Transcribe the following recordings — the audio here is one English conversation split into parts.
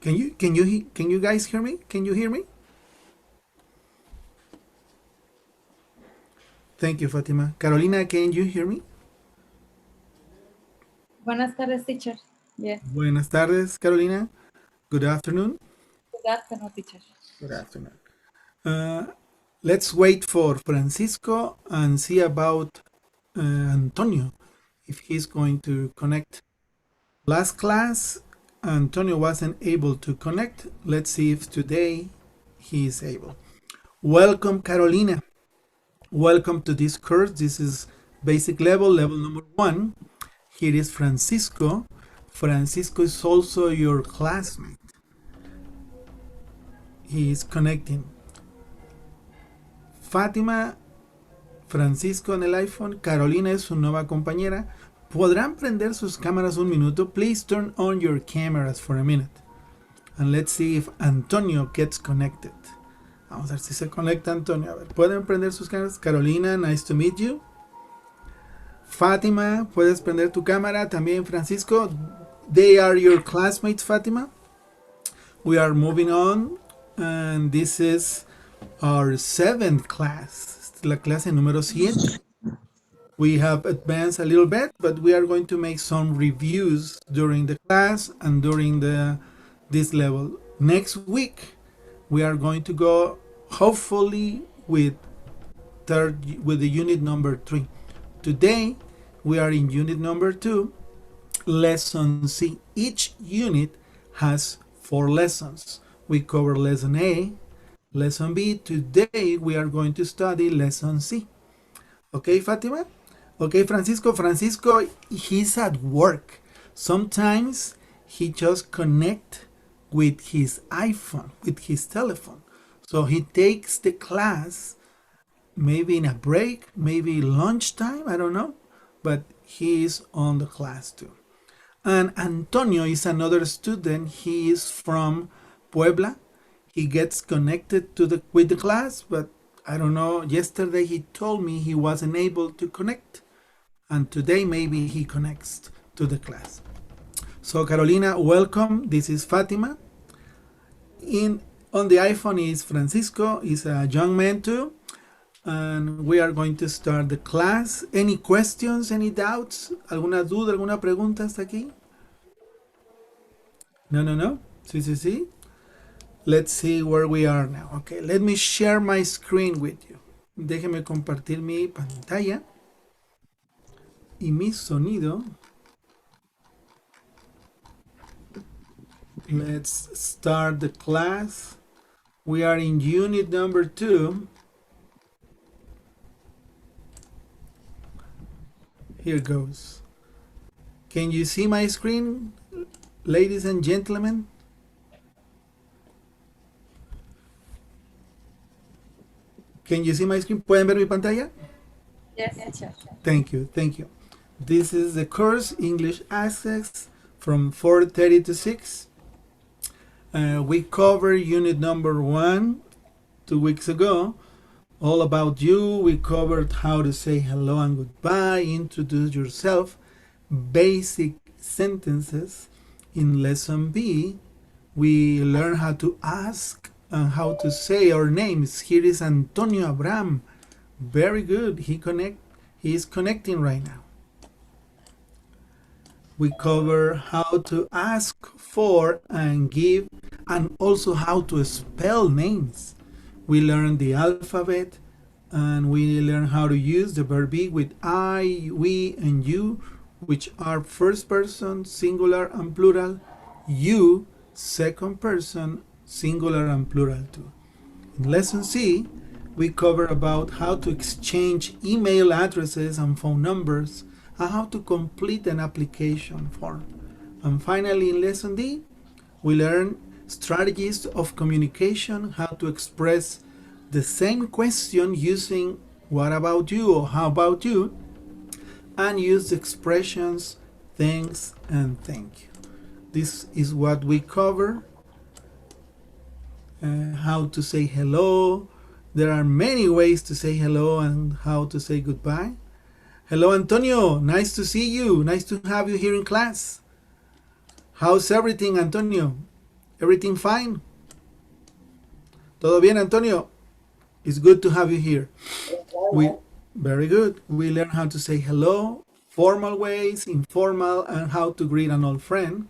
Can you guys hear me? Can you hear me? Thank you, Fatima. Carolina, can you hear me? Buenas tardes, teacher. Yes. Buenas tardes, Carolina. Good afternoon. Good afternoon, teacher. Good afternoon. Let's wait for Francisco and see about Antonio if he's going to connect. Last class, Antonio wasn't able to connect. Let's see if today he is able. Welcome, Carolina. Welcome to this course. This is basic level number 1. Here is Francisco. Francisco is also your classmate. He is connecting. Fátima, Francisco en el iPhone, Carolina es su nueva compañera. ¿Podrán prender sus cámaras un minuto? Please turn on your cameras for a minute. And let's see if Antonio gets connected. Vamos a ver si se conecta Antonio. A ver, ¿pueden prender sus cámaras? Carolina, nice to meet you. Fátima, ¿puedes prender tu cámara? También Francisco. They are your classmates, Fátima. We are moving on. And this is our 7th class. La clase número 7. We have advanced a little bit, but we are going to make some reviews during the class and during this level. Next week, we are going to go hopefully with the unit number 3. Today, we are in unit number 2, lesson C. Each unit has 4 lessons. We cover lesson A, lesson B. Today, we are going to study lesson C. Okay, Fatima? Okay, Francisco. Francisco, he's at work. Sometimes he just connect with his iPhone, with his telephone. So he takes the class maybe in a break, maybe lunchtime, I don't know. But he is on the class too. And Antonio is another student. He is from Puebla. He gets connected with the class, but I don't know. Yesterday he told me he wasn't able to connect. And today maybe he connects to the class. So Carolina, welcome. This is Fatima. On the iPhone is Francisco, is a young man too. And we are going to start the class. Any questions, any doubts? ¿Alguna duda, alguna pregunta hasta aquí? No. Sí. Let's see where we are now. Okay, let me share my screen with you. Déjeme compartir mi pantalla y mi sonido. Let's start the class. We are in unit number 2. Here goes. Can you see my screen, ladies and gentlemen? Can you see my screen? ¿Pueden ver mi pantalla? Yes, teacher. Thank you. This is the course, English Access, from 4:30 to 6. We covered unit number 1 2 weeks ago, all about you. We covered how to say hello and goodbye, introduce yourself, basic sentences. In lesson B, we learn how to ask and how to say our names. Here is Antonio Abram. Very good. He is connecting right now. We cover how to ask for and give, and also how to spell names. We learn the alphabet, and we learn how to use the verb be with I, we, and you, which are first person, singular and plural. You, second person, singular and plural too. In lesson C, we cover about how to exchange email addresses and phone numbers, and how to complete an application form. And finally, in lesson D, we learn strategies of communication, how to express the same question using what about you or how about you, and use the expressions thanks and thank you. This is what we cover. How to say hello. There are many ways to say hello and how to say goodbye. Hello, Antonio. Nice to see you. Nice to have you here in class. How's everything, Antonio? Everything fine? Todo bien, Antonio? It's good to have you here. We Very good. We learn how to say hello, formal ways, informal, and how to greet an old friend.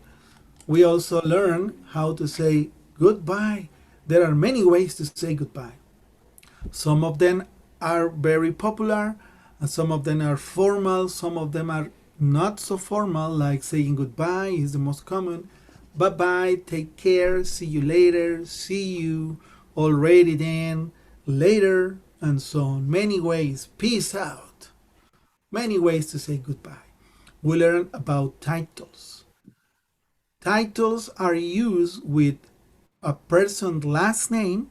We also learn how to say goodbye. There are many ways to say goodbye. Some of them are very popular, and some of them are formal, some of them are not so formal, like saying goodbye is the most common. Bye bye, take care, see you later, see you, already then, later, and so on. Many ways. Peace out. Many ways to say goodbye. We learn about titles. Titles are used with a person's last name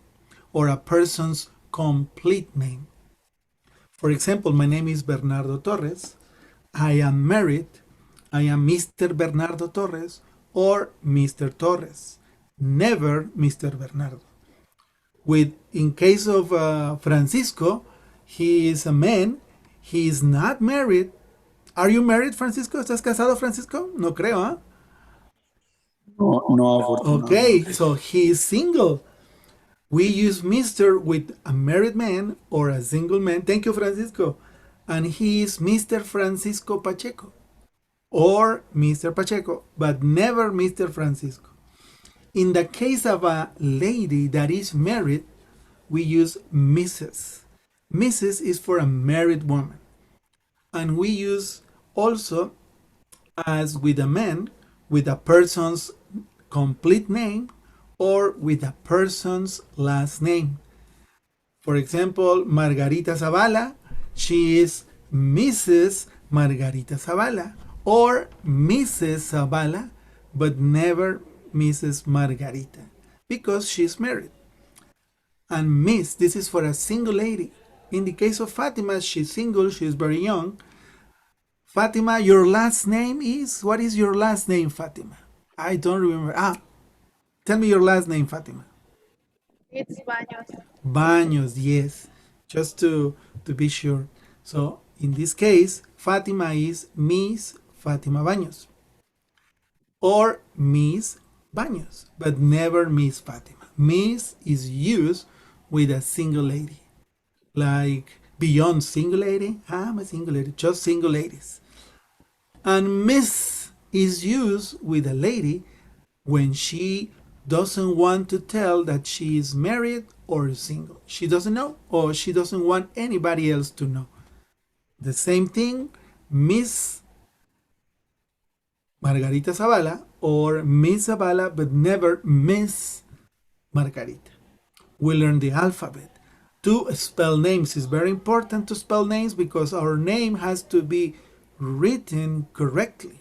or a person's complete name. For example, my name is Bernardo Torres. I am married. I am Mr. Bernardo Torres or Mr. Torres. Never Mr. Bernardo. In case of Francisco, he is a man. He is not married. Are you married, Francisco? ¿Estás casado, Francisco? No creo, ¿ah? No, no, Okay, afortunadamente. so he is single. We use Mr. with a married man or a single man. Thank you, Francisco. And he is Mr. Francisco Pacheco or Mr. Pacheco, but never Mr. Francisco. In the case of a lady that is married, we use Mrs. Mrs. is for a married woman. And we use also, as with a man, with a person's complete name or with a person's last name. For example, Margarita Zavala, she is Mrs. Margarita Zavala or Mrs. Zavala, but never Mrs. Margarita because she's married. And Miss, this is for a single lady. In the case of Fatima, she's single, she's very young. Fatima, your last name is? What is your last name, Fatima? I don't remember. Tell me your last name, Fatima. It's Baños. Baños, yes. Just to be sure. So in this case, Fatima is Miss Fatima Baños or Miss Baños, but never Miss Fatima. Miss is used with a single lady, like beyond single lady. I'm a single lady, just single ladies. And Miss is used with a lady when she doesn't want to tell that she is married or single. She doesn't know or she doesn't want anybody else to know. The same thing, Miss Margarita Zavala or Miss Zavala, but never Miss Margarita. We learn the alphabet. To spell names is very important to spell names because our name has to be written correctly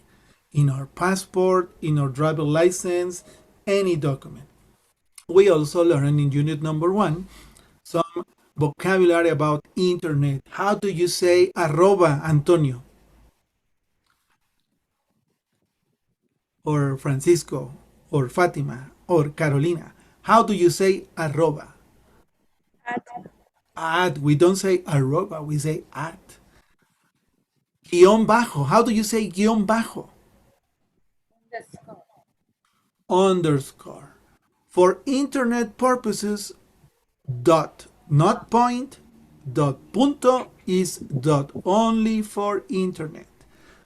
in our passport, in our driver license, any document. We also learn in unit number 1 some vocabulary about internet. How do you say arroba, Antonio? Or Francisco? Or Fatima? Or Carolina? How do you say arroba? At. We don't say arroba, we say at. Guión bajo. How do you say guión bajo? Underscore. Underscore. For internet purposes, dot, not point, dot punto is dot only for internet.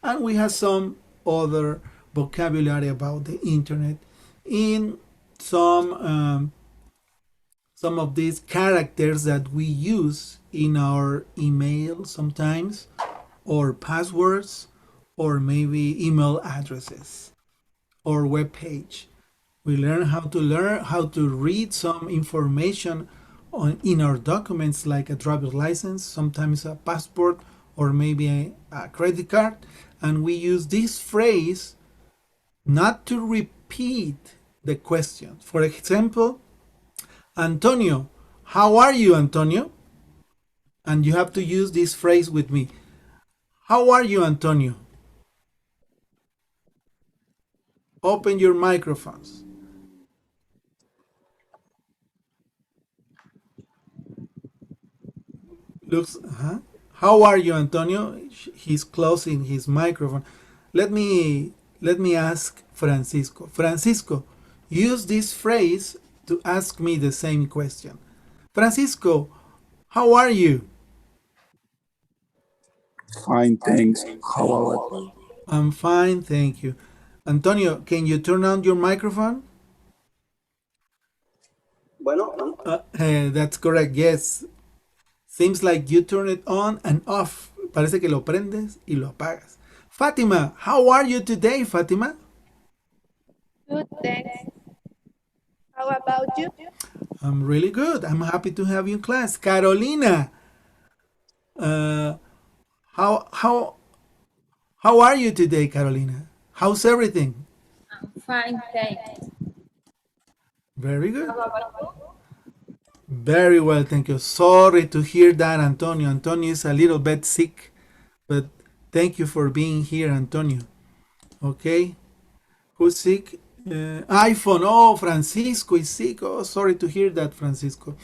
And we have some other vocabulary about the internet in some of these characters that we use in our email sometimes, or passwords, or maybe email addresses or web page. We learn how to read some information in our documents, like a driver's license, sometimes a passport, or maybe a credit card, and we use this phrase not to repeat the question. For example, Antonio, how are you, Antonio? And you have to use this phrase with me. How are you, Antonio? Open your microphones. Looks, How are you, Antonio? He's closing his microphone. Let me ask Francisco. Francisco, use this phrase to ask me the same question. Francisco, how are you? Fine, thanks. How about you? I'm fine, thank you. Antonio, can you turn on your microphone? That's correct, yes. Seems like you turn it on and off. Parece que lo prendes y lo apagas. Fatima, how are you today, Fatima? Good, thanks. How about you? I'm really good. I'm happy to have you in class. Carolina, uh, how how how are you today, Carolina? How's everything? Fine, thanks. Very good. How about you? Very well, thank you. Sorry to hear that, Antonio. Antonio is a little bit sick, but thank you for being here, Antonio. Okay, who's sick? iPhone. Oh, Francisco is sick. Oh, sorry to hear that, Francisco.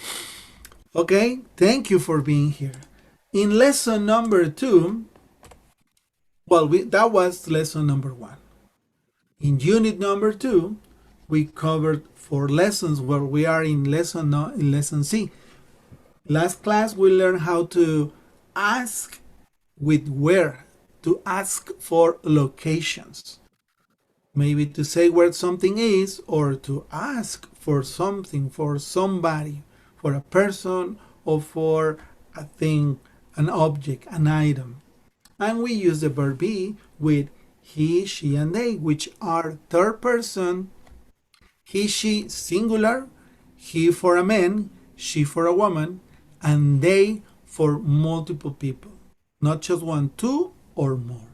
Okay, thank you for being here. In lesson number 2, well, that was lesson number 1. In unit number 2, we covered 4 lessons where we are in lesson C. Last class we learned how to ask with where, to ask for locations. Maybe to say where something is, or to ask for something, for somebody, for a person, or for a thing, an object, an item. And we use the verb be with he, she, and they, which are third person. He, she, singular, he for a man, she for a woman, and they for multiple people, not just one, two, or more.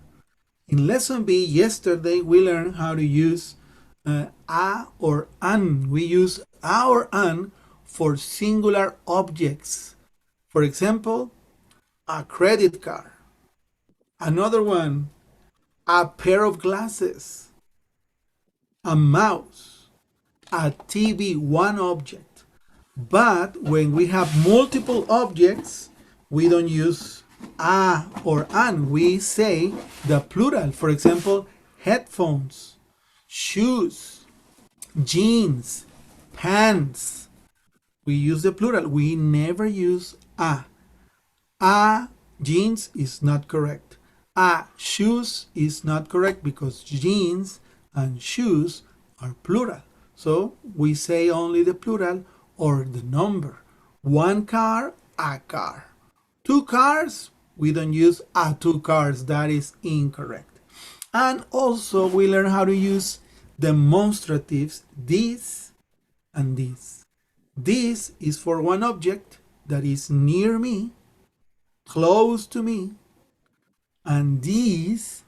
In lesson B, yesterday, we learned how to use a or an. We use a or an for singular objects. For example, a credit card. Another one, a pair of glasses, a mouse, a TV, one object. But when we have multiple objects, we don't use a or an. We say the plural. For example, headphones, shoes, jeans, pants. We use the plural. We never use a. A jeans is not correct. A shoes is not correct because jeans and shoes are plural. So we say only the plural or the number. One car, a car. Two cars, we don't use a two cars. That is incorrect. And also we learn how to use demonstratives this and this. This is for one object that is near me, close to me, and this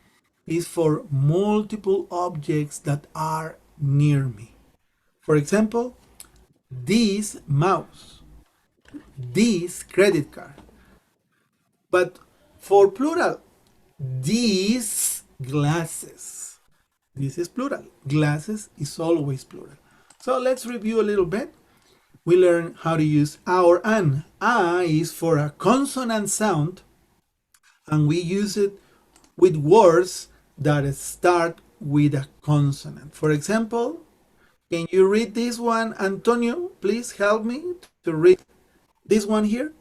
is for multiple objects that are near me. For example, this mouse, this credit card. But for plural, these glasses. This is plural. Glasses is always plural. So let's review a little bit. We learn how to use a or an. A is for a consonant sound, and we use it with words that start with a consonant. For example, can you read this one, Antonio? Please help me to read this one here.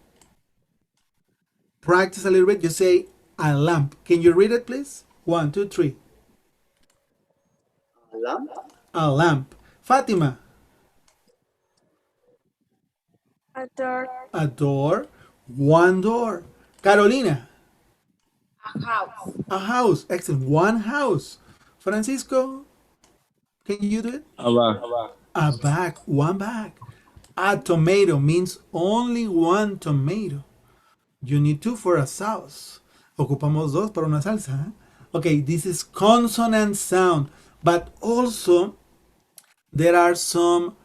Practice a little bit. You say a lamp. Can you read it, please? 1, 2, 3. A lamp? A lamp. Fatima. A door. A door. One door. Carolina. A house. A house. Excellent. One house. Francisco, can you do it? A bag. A bag. One bag. A tomato means only one tomato. You need two for a sauce. Ocupamos dos para una salsa. ¿Eh? Okay, this is consonant sound, but also there are some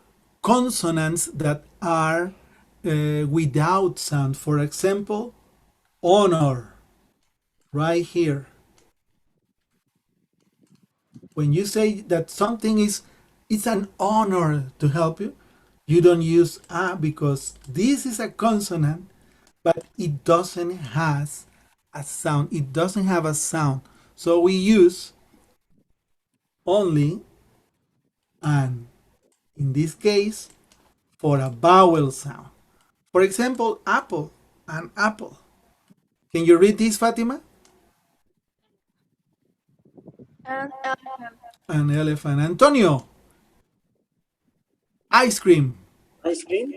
consonants that are without sound. For example, honor, right here. When you say that something is, it's an honor to help you, you don't use a because this is a consonant, but it doesn't has a sound. It doesn't have a sound. So we use only an. In this case, for a vowel sound. For example, apple, an apple. Can you read this, Fatima? An elephant. An elephant. Antonio, ice cream. Ice cream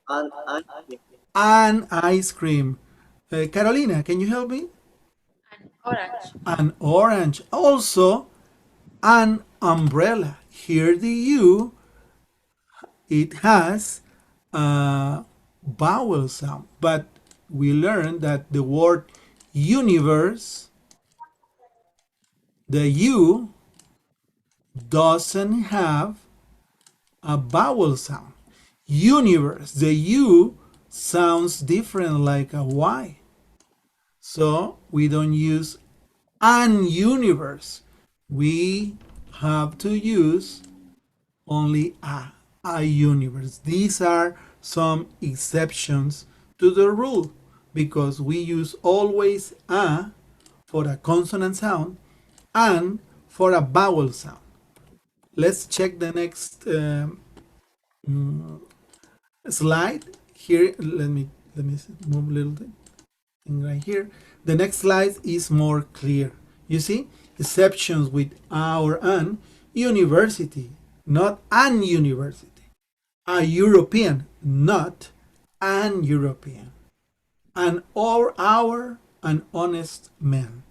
and ice cream. An ice cream. Carolina, can you help me? An orange. An orange. Also, an umbrella. Here the U, it has a vowel sound, but we learned that the word universe, the U doesn't have a vowel sound. Universe, the U sounds different like a Y. So we don't use an universe. We have to use only a universe. These are some exceptions to the rule because we use always a for a consonant sound and for a vowel sound. Let's check the next slide here. Let me move a little bit right here. The next slide is more clear. You see, exceptions with a or an. University, not an university. A European, not an European. An or our, an honest man.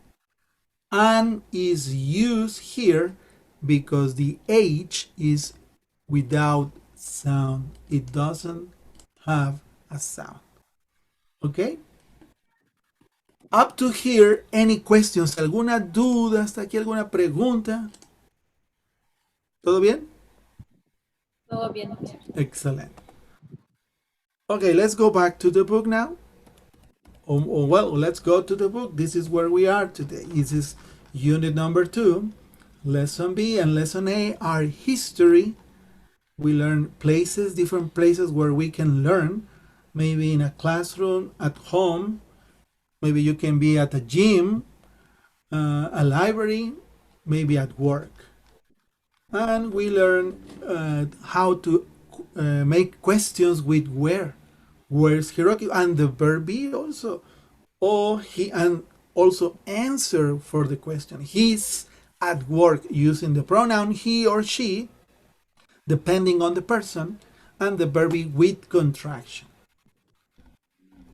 An is used here because the H is without sound. It doesn't have a sound. Okay? Up to here, any questions? ¿Alguna duda hasta aquí? ¿Alguna pregunta? ¿Todo bien? Todo bien. Excellent. Okay, let's go back to the book now. Well, let's go to the book. This is where we are today. This is unit number 2. Lesson B and lesson A are history. We learn places, different places where we can learn. Maybe in a classroom, at home. Maybe you can be at a gym, a library, maybe at work. And we learn how to make questions with where. Where's hierarchy? And the verb be also. Or he, and also answer for the question. He's at work using the pronoun he or she, depending on the person, and the verb be with contraction.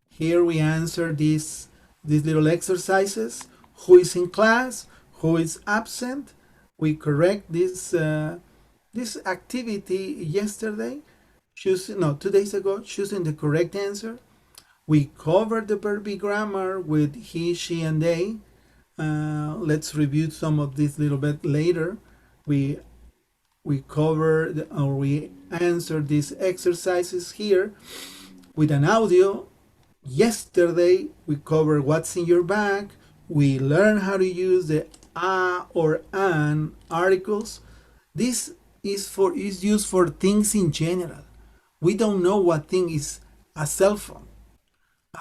Here we answer these little exercises. Who is in class? Who is absent? We correct this activity yesterday. 2 days ago, choosing the correct answer. We covered the verb grammar with he, she, and they. Let's review some of this a little bit later. We covered or we answered these exercises here with an audio. Yesterday, we covered what's in your bag. We learned how to use the a or an articles. This is used for things in general. We don't know what thing is a cell phone,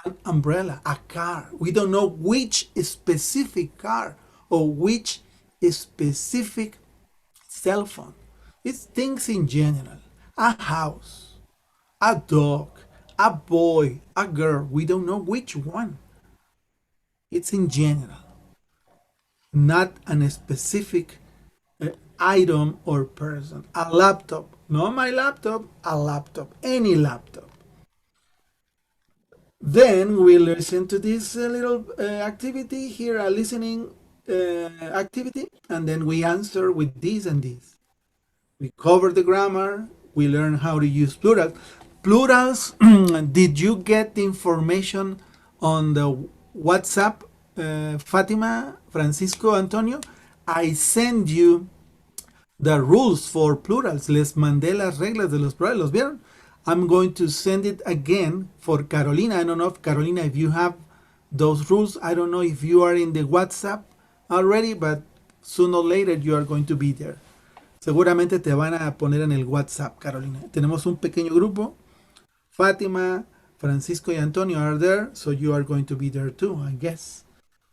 an umbrella, a car. We don't know which specific car or which specific cell phone. It's things in general. A house, a dog, a boy, a girl. We don't know which one. It's in general, not a specific item or person. A laptop, not my laptop, a laptop, any laptop. Then we listen to this little activity here, a listening activity, and then we answer with this and this. We cover the grammar, we learn how to use plurals. Plurals, did you get the information on the WhatsApp, Fatima, Francisco, Antonio? I send you the rules for plurals. Les mandé las reglas de los plurales. ¿Los vieron? I'm going to send it again for Carolina. I don't know if Carolina, if you have those rules. I don't know if you are in the WhatsApp already, but sooner or later you are going to be there. Seguramente te van a poner en el WhatsApp, Carolina. Tenemos un pequeño grupo. Fatima, Francisco y Antonio are there, so you are going to be there too, I guess.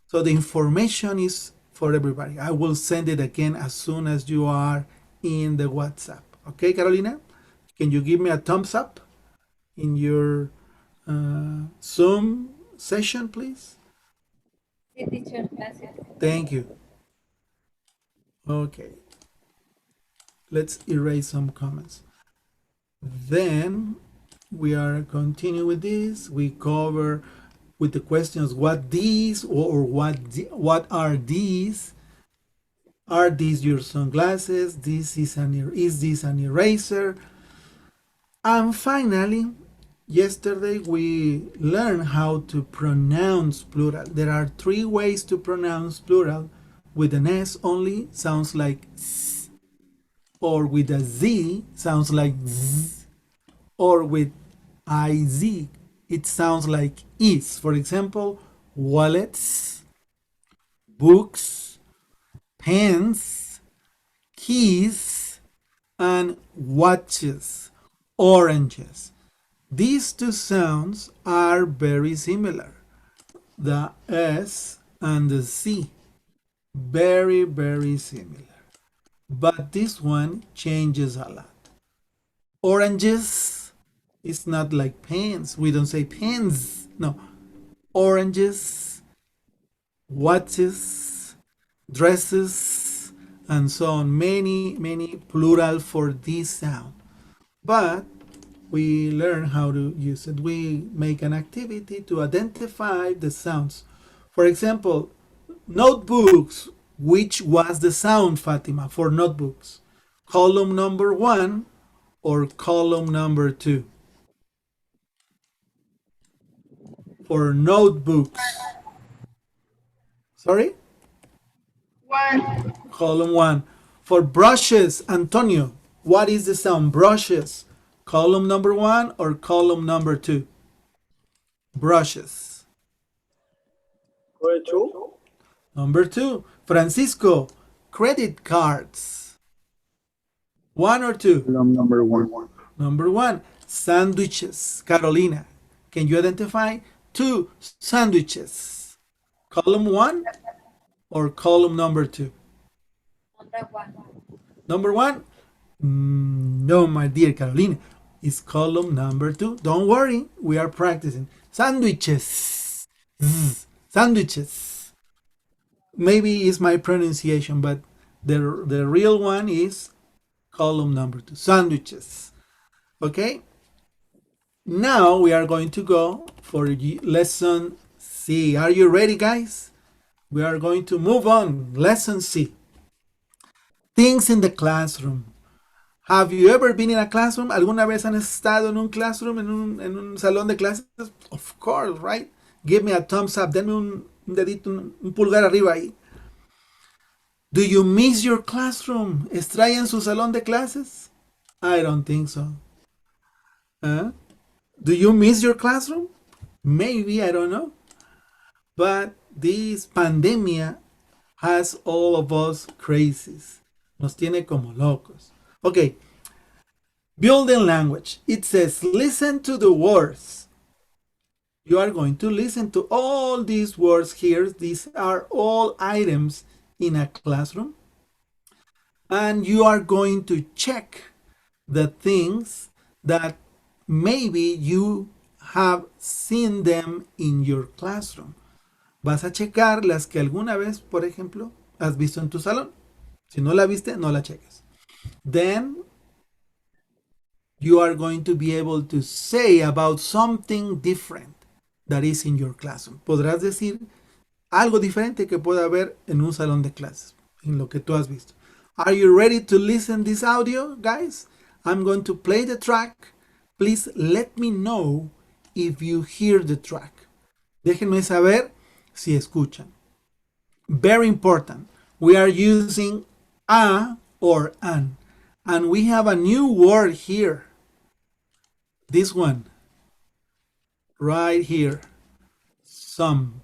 So the information is for everybody. I will send it again as soon as you are in the WhatsApp. Okay, Carolina? Can you give me a thumbs up in your Zoom session, please? Sí, teacher, gracias. Thank you. Okay. Let's erase some comments. Then we are continuing with this. We cover with the questions what these or what are these? Are these your sunglasses? Is this an eraser? And finally, yesterday we learned how to pronounce plural. There are 3 ways to pronounce plural. With an S only sounds like S, or with a Z sounds like Z, or with IZ it sounds like is. For example, wallets, books, pens, keys, and watches, oranges. These 2 sounds are very similar. The S and the C. Very, very similar. But this one changes a lot. Oranges is not like pens. We don't say pens. No. Oranges, watches, dresses, and so on. Many, many plural for this sound. But we learn how to use it. We make an activity to identify the sounds. For example, notebooks. Which was the sound, Fatima, for notebooks? Column number 1 or column number 2? For notebooks. Sorry? 1. Column 1. For brushes, Antonio, what is the sound? Brushes. Column number 1 or column number 2? Brushes. Column 2. Number 2. Francisco, credit cards. 1 or 2? Column number 1. Number 1. Sandwiches. Carolina, can you identify 2 sandwiches? Column 1 or column number 2? Number 1. Number 1? No, my dear Carolina. It's column number 2. Don't worry, we are practicing. Sandwiches. Sandwiches. Maybe it's my pronunciation, but the real one is column number 2. Sandwiches. Okay? Now we are going to go for lesson C. Are you ready, guys? We are going to move on. Lesson C. Things in the classroom. Have you ever been in a classroom? ¿Alguna vez han estado en un classroom, en un salón de clases? Of course, right? Give me a thumbs up. Denme un dedito, un pulgar arriba ahí. Do you miss your classroom? ¿Extrañan su salón de clases? I don't think so. Do you miss your classroom? Maybe, I don't know. But this pandemia has all of us crazies. Nos tiene como locos. Okay. Building language. It says, listen to the words. You are going to listen to all these words here. These are all items in a classroom. And you are going to check the things that maybe you have seen them in your classroom. Vas a checar las que alguna vez, por ejemplo, has visto en tu salón. Si no la viste, no la cheques. Then you are going to be able to say about something different that is in your classroom. Podrás decir algo diferente que pueda haber en un salón de clases, en lo que tú has visto. Are you ready to listen this audio, guys? I'm going to play the track. Please let me know if you hear the track. Déjenme saber si escuchan. Very important. We are using a or an. And we have a new word here. This one. Right here. Some.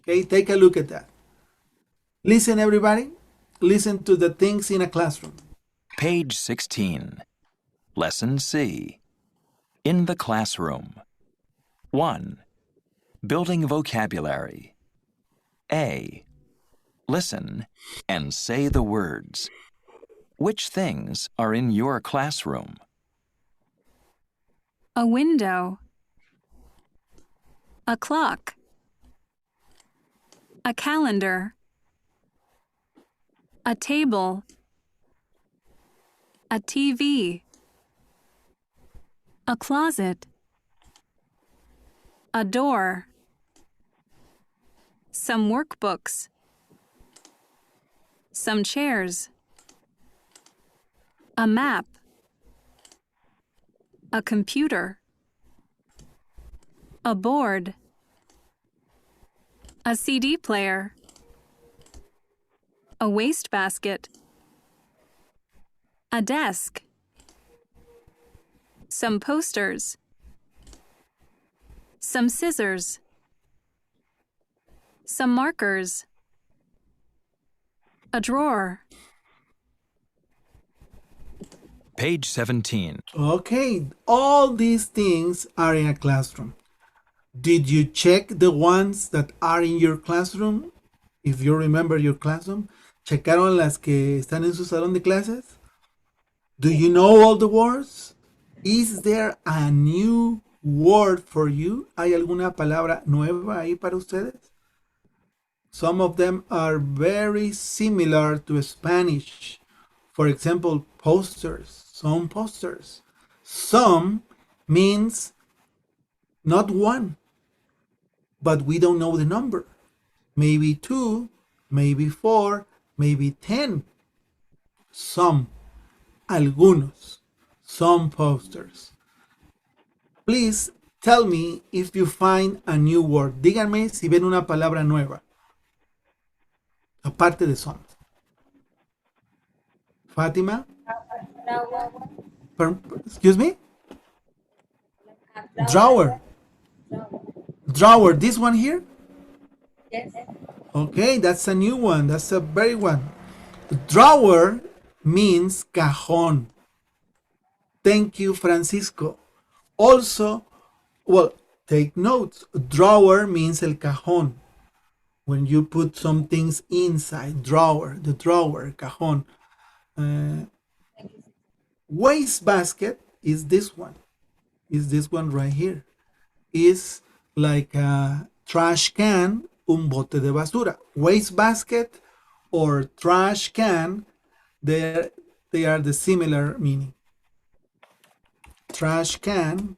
Okay, take a look at that. Listen, everybody. Listen to the things in a classroom. Page 16. Lesson C. In the classroom. 1. Building vocabulary. A. Listen and say the words. Which things are in your classroom? A window. A clock. A calendar. A table. A TV. A closet. A door. Some workbooks. Some chairs. A map. A computer. A board. A CD player. A wastebasket. A desk. Some posters. Some scissors. Some markers. A drawer. Page 17. Okay, all these things are in a classroom. Did you check the ones that are in your classroom? If you remember your classroom, ¿checaron las que están en su salón de clases? Do you know all the words? Is there a new word for you? ¿Hay alguna palabra nueva ahí para ustedes? Some of them are very similar to Spanish. For example, posters. Some posters. Some means not one, but we don't know the number. Maybe 2, maybe 4, maybe 10. Some. Algunos. Some posters. Please tell me if you find a new word. Díganme si ven una palabra nueva. Aparte de some. Fátima? Excuse me? Drawer. Drawer. This one here? Yes. Okay, that's a new one. That's a very one. Drawer means cajón. Thank you, Francisco. Also, well, take notes. Drawer means el cajón. When you put some things inside, drawer, the drawer, cajón. Wastebasket is this one. Is this one right here. Is like a trash can, un bote de basura. Wastebasket or trash can, they are the similar meaning. Trash can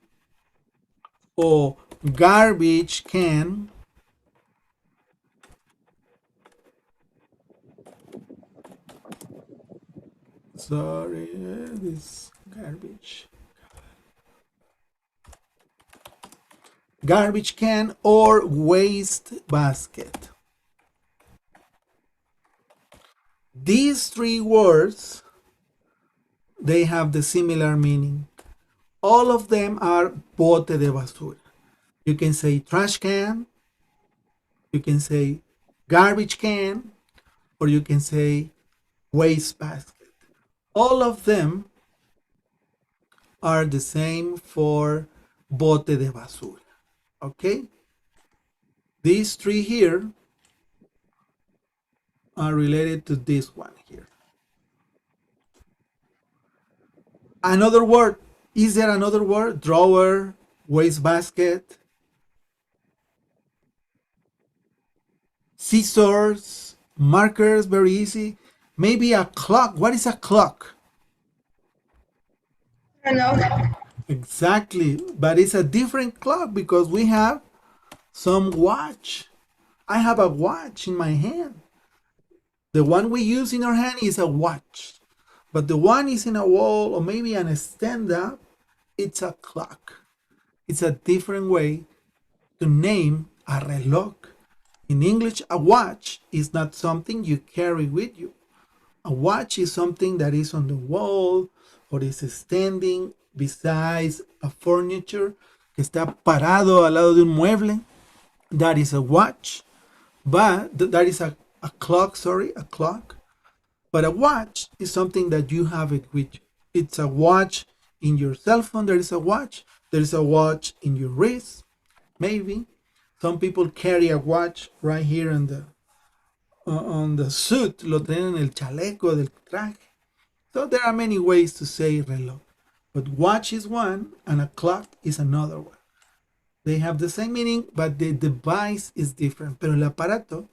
or garbage can. Sorry, this garbage. Garbage can or waste basket. These three words, they have the similar meaning. All of them are bote de basura. You can say trash can, you can say garbage can, or you can say waste basket. All of them are the same for bote de basura. Okay? These three here are related to this one here. Another word. Is there another word? Drawer, wastebasket, scissors, markers, very easy. Maybe a clock. What is a clock? I know. Exactly, but it's a different clock because we have some watch. I have a watch in my hand. The one we use in our hand is a watch, but the one is in a wall or maybe on a stand-up, it's a clock. It's a different way to name a reloj. In English, a watch is not something you carry with you. A watch is something that is on the wall or is standing besides a furniture, que está parado al lado de un mueble. That is a watch. But that is a clock, a clock. But a watch is something that you have it with you. It's a watch in your cell phone. There is a watch. There is a watch in your wrist. Maybe. Some people carry a watch right here on the suit. Lo tienen en el chaleco del traje. So there are many ways to say reloj. But watch is one and a clock is another one. They have the same meaning, but the device is different. Pero el aparato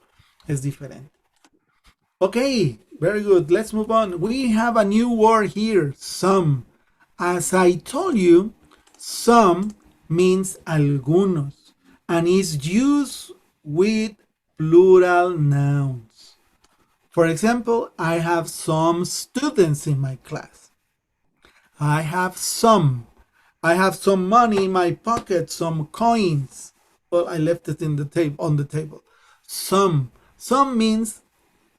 es diferente. Okay, very good. Let's move on. We have a new word here, some. As I told you, some means algunos and is used with plural nouns. For example, I have some students in my class. I have some. I have some money in my pocket, some coins. Well, I left it in the on the table. Some. Some means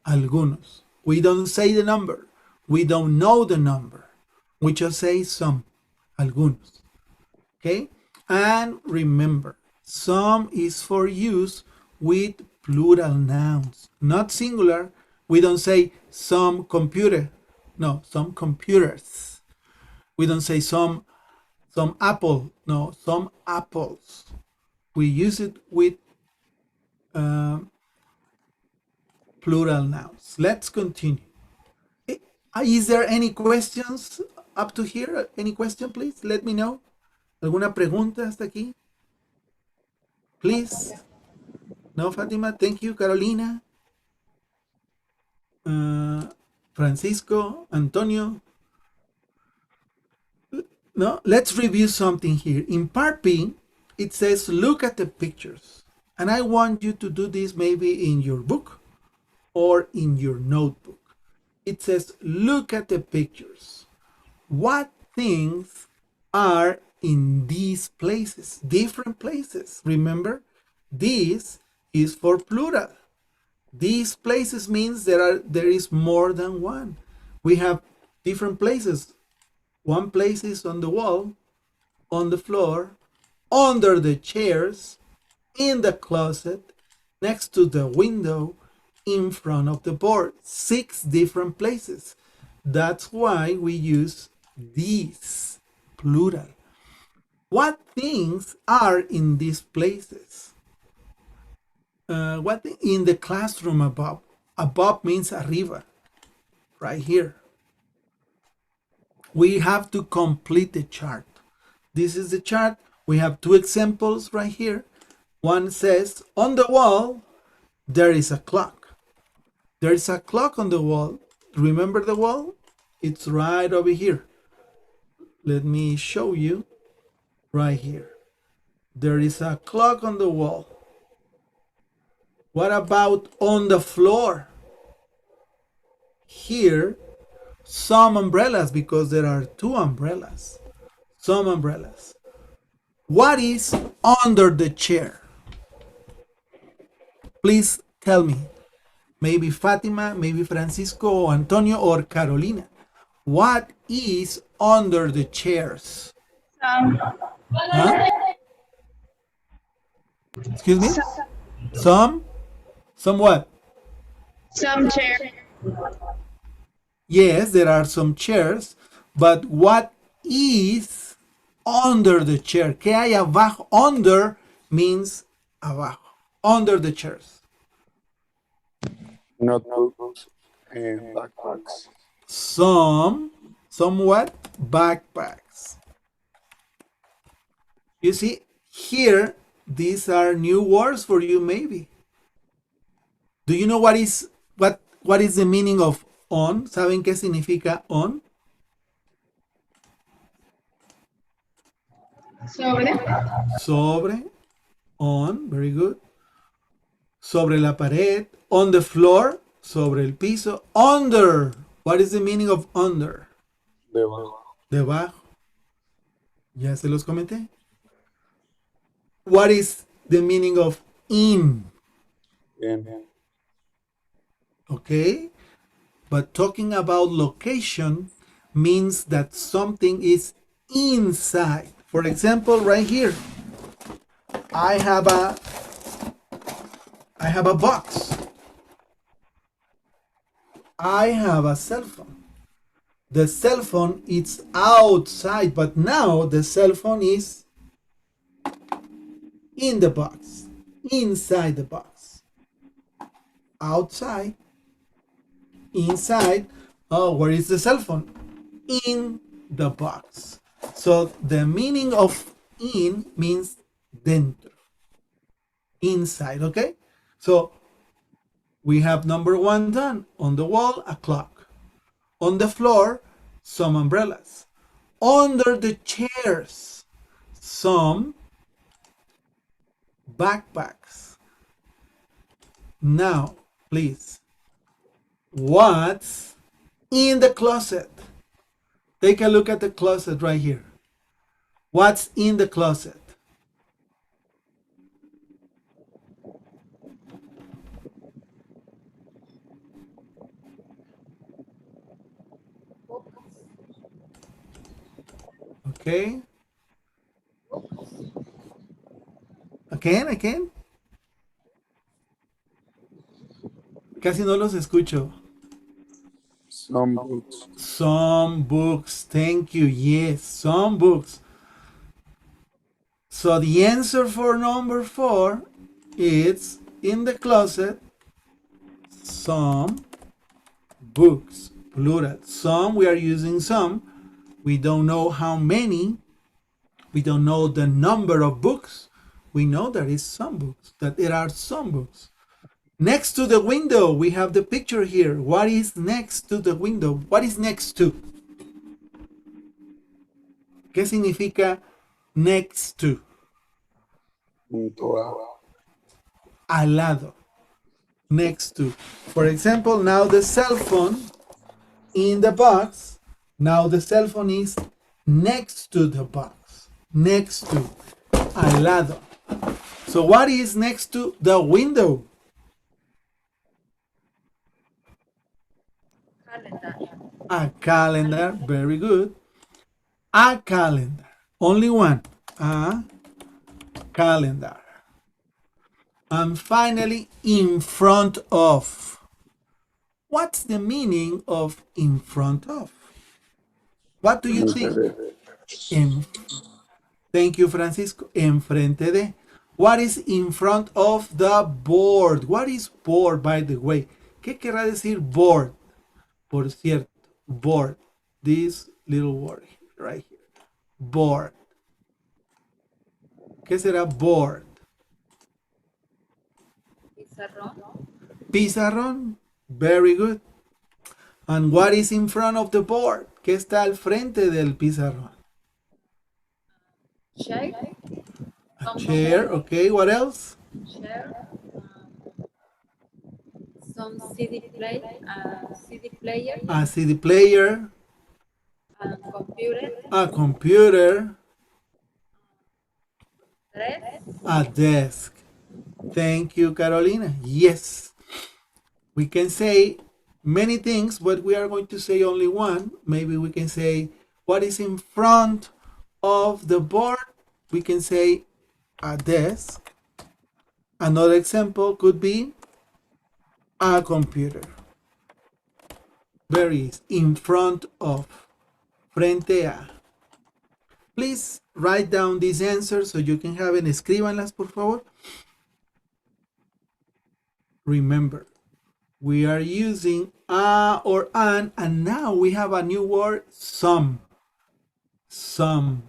algunos. We don't say the number. We don't know the number. We just say some. Algunos. Okay? And remember, some is for use with plural nouns, not singular. We don't say some computer. No, some computers. We don't say some apple. No, some apples. We use it with plural nouns. Let's continue. Is there any questions up to here? Any question, please? Let me know. ¿Alguna pregunta hasta aquí? Please. No, Fatima. Thank you, Carolina. Francisco, Antonio. No, let's review something here. In part B, it says look at the pictures. And I want you to do this maybe in your book or in your notebook. It says look at the pictures. What things are in these places? Different places. Remember, this is for plural. These places means there is more than one. We have different places. One place is on the wall, on the floor, under the chairs, in the closet, next to the window, in front of the board. 6 different places. That's why we use these, plural. What things are in these places? What in the classroom above? Above means arriba, right here. We have to complete the chart. This is the chart. We have 2 examples right here. One says, on the wall, there is a clock. There is a clock on the wall. Remember the wall? It's right over here. Let me show you right here. There is a clock on the wall. What about on the floor? Here, some umbrellas, because there are 2 umbrellas. Some umbrellas. What is under the chair? Please tell me. Maybe Fatima, maybe Francisco, or Antonio, or Carolina. What is under the chairs? Huh? Excuse me? Some what? Some chair. Yes, there are some chairs, but what is under the chair? ¿Qué hay abajo? Under means abajo. Under the chairs. Notebooks and backpacks. Some what? Backpacks. You see, here, these are new words for you maybe. Do you know what is the meaning of on? ¿Saben qué significa on? Sobre, on, very good. Sobre la pared, on the floor, sobre el piso, under. What is the meaning of under? Debajo. Debajo. Ya se los comenté. What is the meaning of in? In. Okay? But talking about location means that something is inside. For example, right here, I have a box. I have a cell phone. The cell phone is outside, but now the cell phone is in the box, inside the box. Outside, inside. Oh, where is the cell phone? In the box. So the meaning of in means dentro, inside, okay? So we have number one done. On the wall, a clock. On the floor, some umbrellas. Under the chairs, some backpacks. Now, please, what's in the closet? Take a look at the closet right here. What's in the closet? Okay. Again. Casi no los escucho. Some books. Some books. Thank you. Yes, some books. So the answer for number 4 is in the closet, some books. Plural. Some, we are using some. We don't know how many. We don't know the number of books. We know there is some books, that there are some books. Next to the window, we have the picture here. What is next to the window? What is next to? ¿Qué significa next to? Junto a. Al lado. Next to. For example, now the cell phone in the box. Now the cell phone is next to the box. Next to. Al lado. So what is next to the window? A calendar. Very good. A calendar. Only one. A calendar. And finally, in front of. What's the meaning of in front of? What do you think? Thank you, Francisco. Enfrente de. What is in front of the board? What is board, by the way? ¿Qué querrá decir board? Por cierto, board. This little word right here. Board. ¿Qué será board? Pizarrón. Pizarrón. Very good. And what is in front of the board? ¿Qué está al frente del pizarrón? Chair. A chair. Okay, what else? Chair. Some CD player. A CD player. Computer. A computer. Desk. A desk. Thank you, Carolina. Yes. We can say many things, but we are going to say only one. Maybe we can say what is in front of the board. We can say a desk. Another example could be a computer. Very easy. In front of. Frente a. Please write down these answers so you can have it. Escríbanlas, por favor. Remember, we are using a or an, and now we have a new word, some. Some.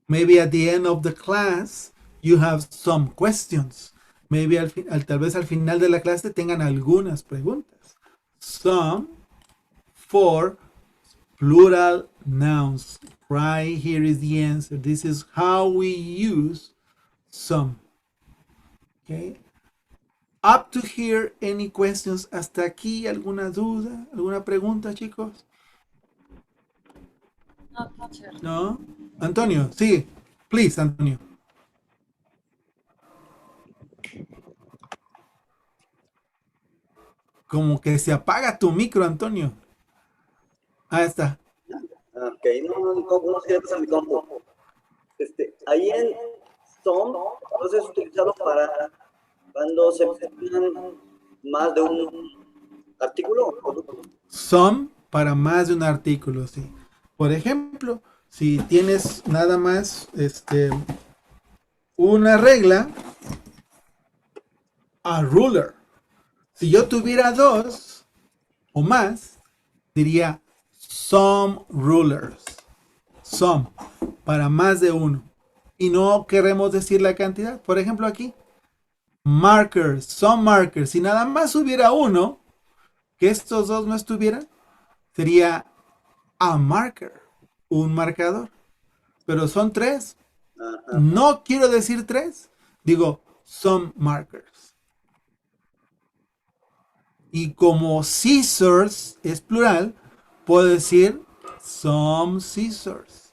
Maybe at the end of the class, you have some questions. Maybe tal vez al final de la clase tengan algunas preguntas. Some for plural nouns. Right here is the answer. This is how we use some. Okay. Up to here, any questions? ¿Hasta aquí alguna duda? ¿Alguna pregunta, chicos? No, teacher. ¿No? Antonio, sí. Please, Antonio. Como que se apaga tu micro, Antonio. Ahí está. Ok, no sé qué pasa en mi compu. Ahí en SOM, entonces es utilizado para cuando se mencionan más de un artículo. Some para más de un artículo, sí. Por ejemplo, si tienes nada más una regla, a ruler. Si yo tuviera dos o más, diría some rulers. some, para más de uno. Y no queremos decir la cantidad. Por ejemplo aquí, markers, some markers. Si nada más hubiera uno, que estos dos no estuvieran, sería a marker, un marcador. Pero son tres. Ajá. No quiero decir tres, digo some markers. Y como scissors es plural, puedo decir some scissors.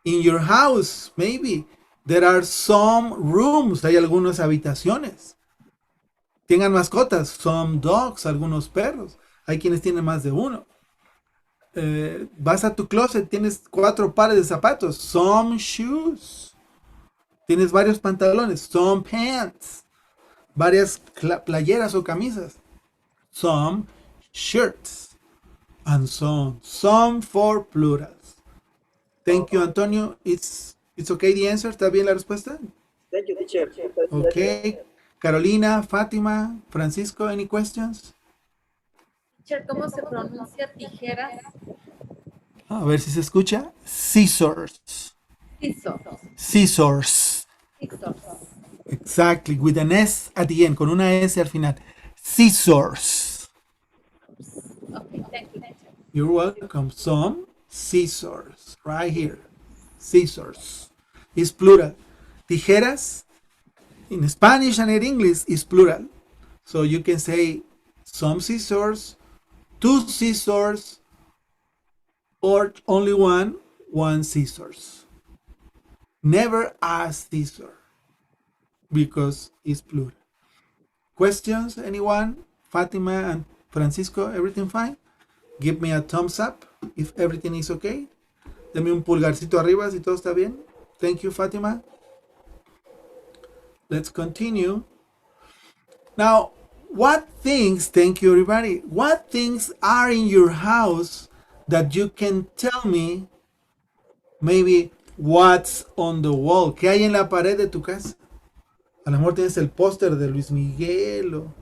In your house, maybe, there are some rooms, hay algunas habitaciones. Tengan mascotas, some dogs, algunos perros. Hay quienes tienen más de uno. Vas a tu closet, tienes 4 pares de zapatos, some shoes. Tienes varios pantalones, some pants. Varias playeras o camisas, some shirts. And so on. Some for plurals. Thank you, Antonio. It's okay the answer. ¿Está bien la respuesta? Thank you, teacher. Okay. Carolina, Fátima, Francisco, any questions? Teacher, ¿cómo se pronuncia tijeras? A ver si se escucha. Scissors. Scissors. Scissors. Scissors. Exactly. With an S at the end. Con una S al final. Scissors. Okay, thank you, teacher. You're welcome. Some scissors. Right here. Scissors. Is plural. Tijeras in Spanish and in English is plural. So you can say some scissors, 2 scissors, or only one scissors. Never a scissor because it's plural. Questions, anyone? Fatima and Francisco, everything fine? Give me a thumbs up if everything is okay. Deme un pulgarcito arriba si todo está bien. Thank you, Fatima. Let's continue. Now, what things, thank you everybody, what things are in your house that you can tell me maybe what's on the wall? ¿Qué hay en la pared de tu casa? A lo mejor tienes el póster de Luis Miguel o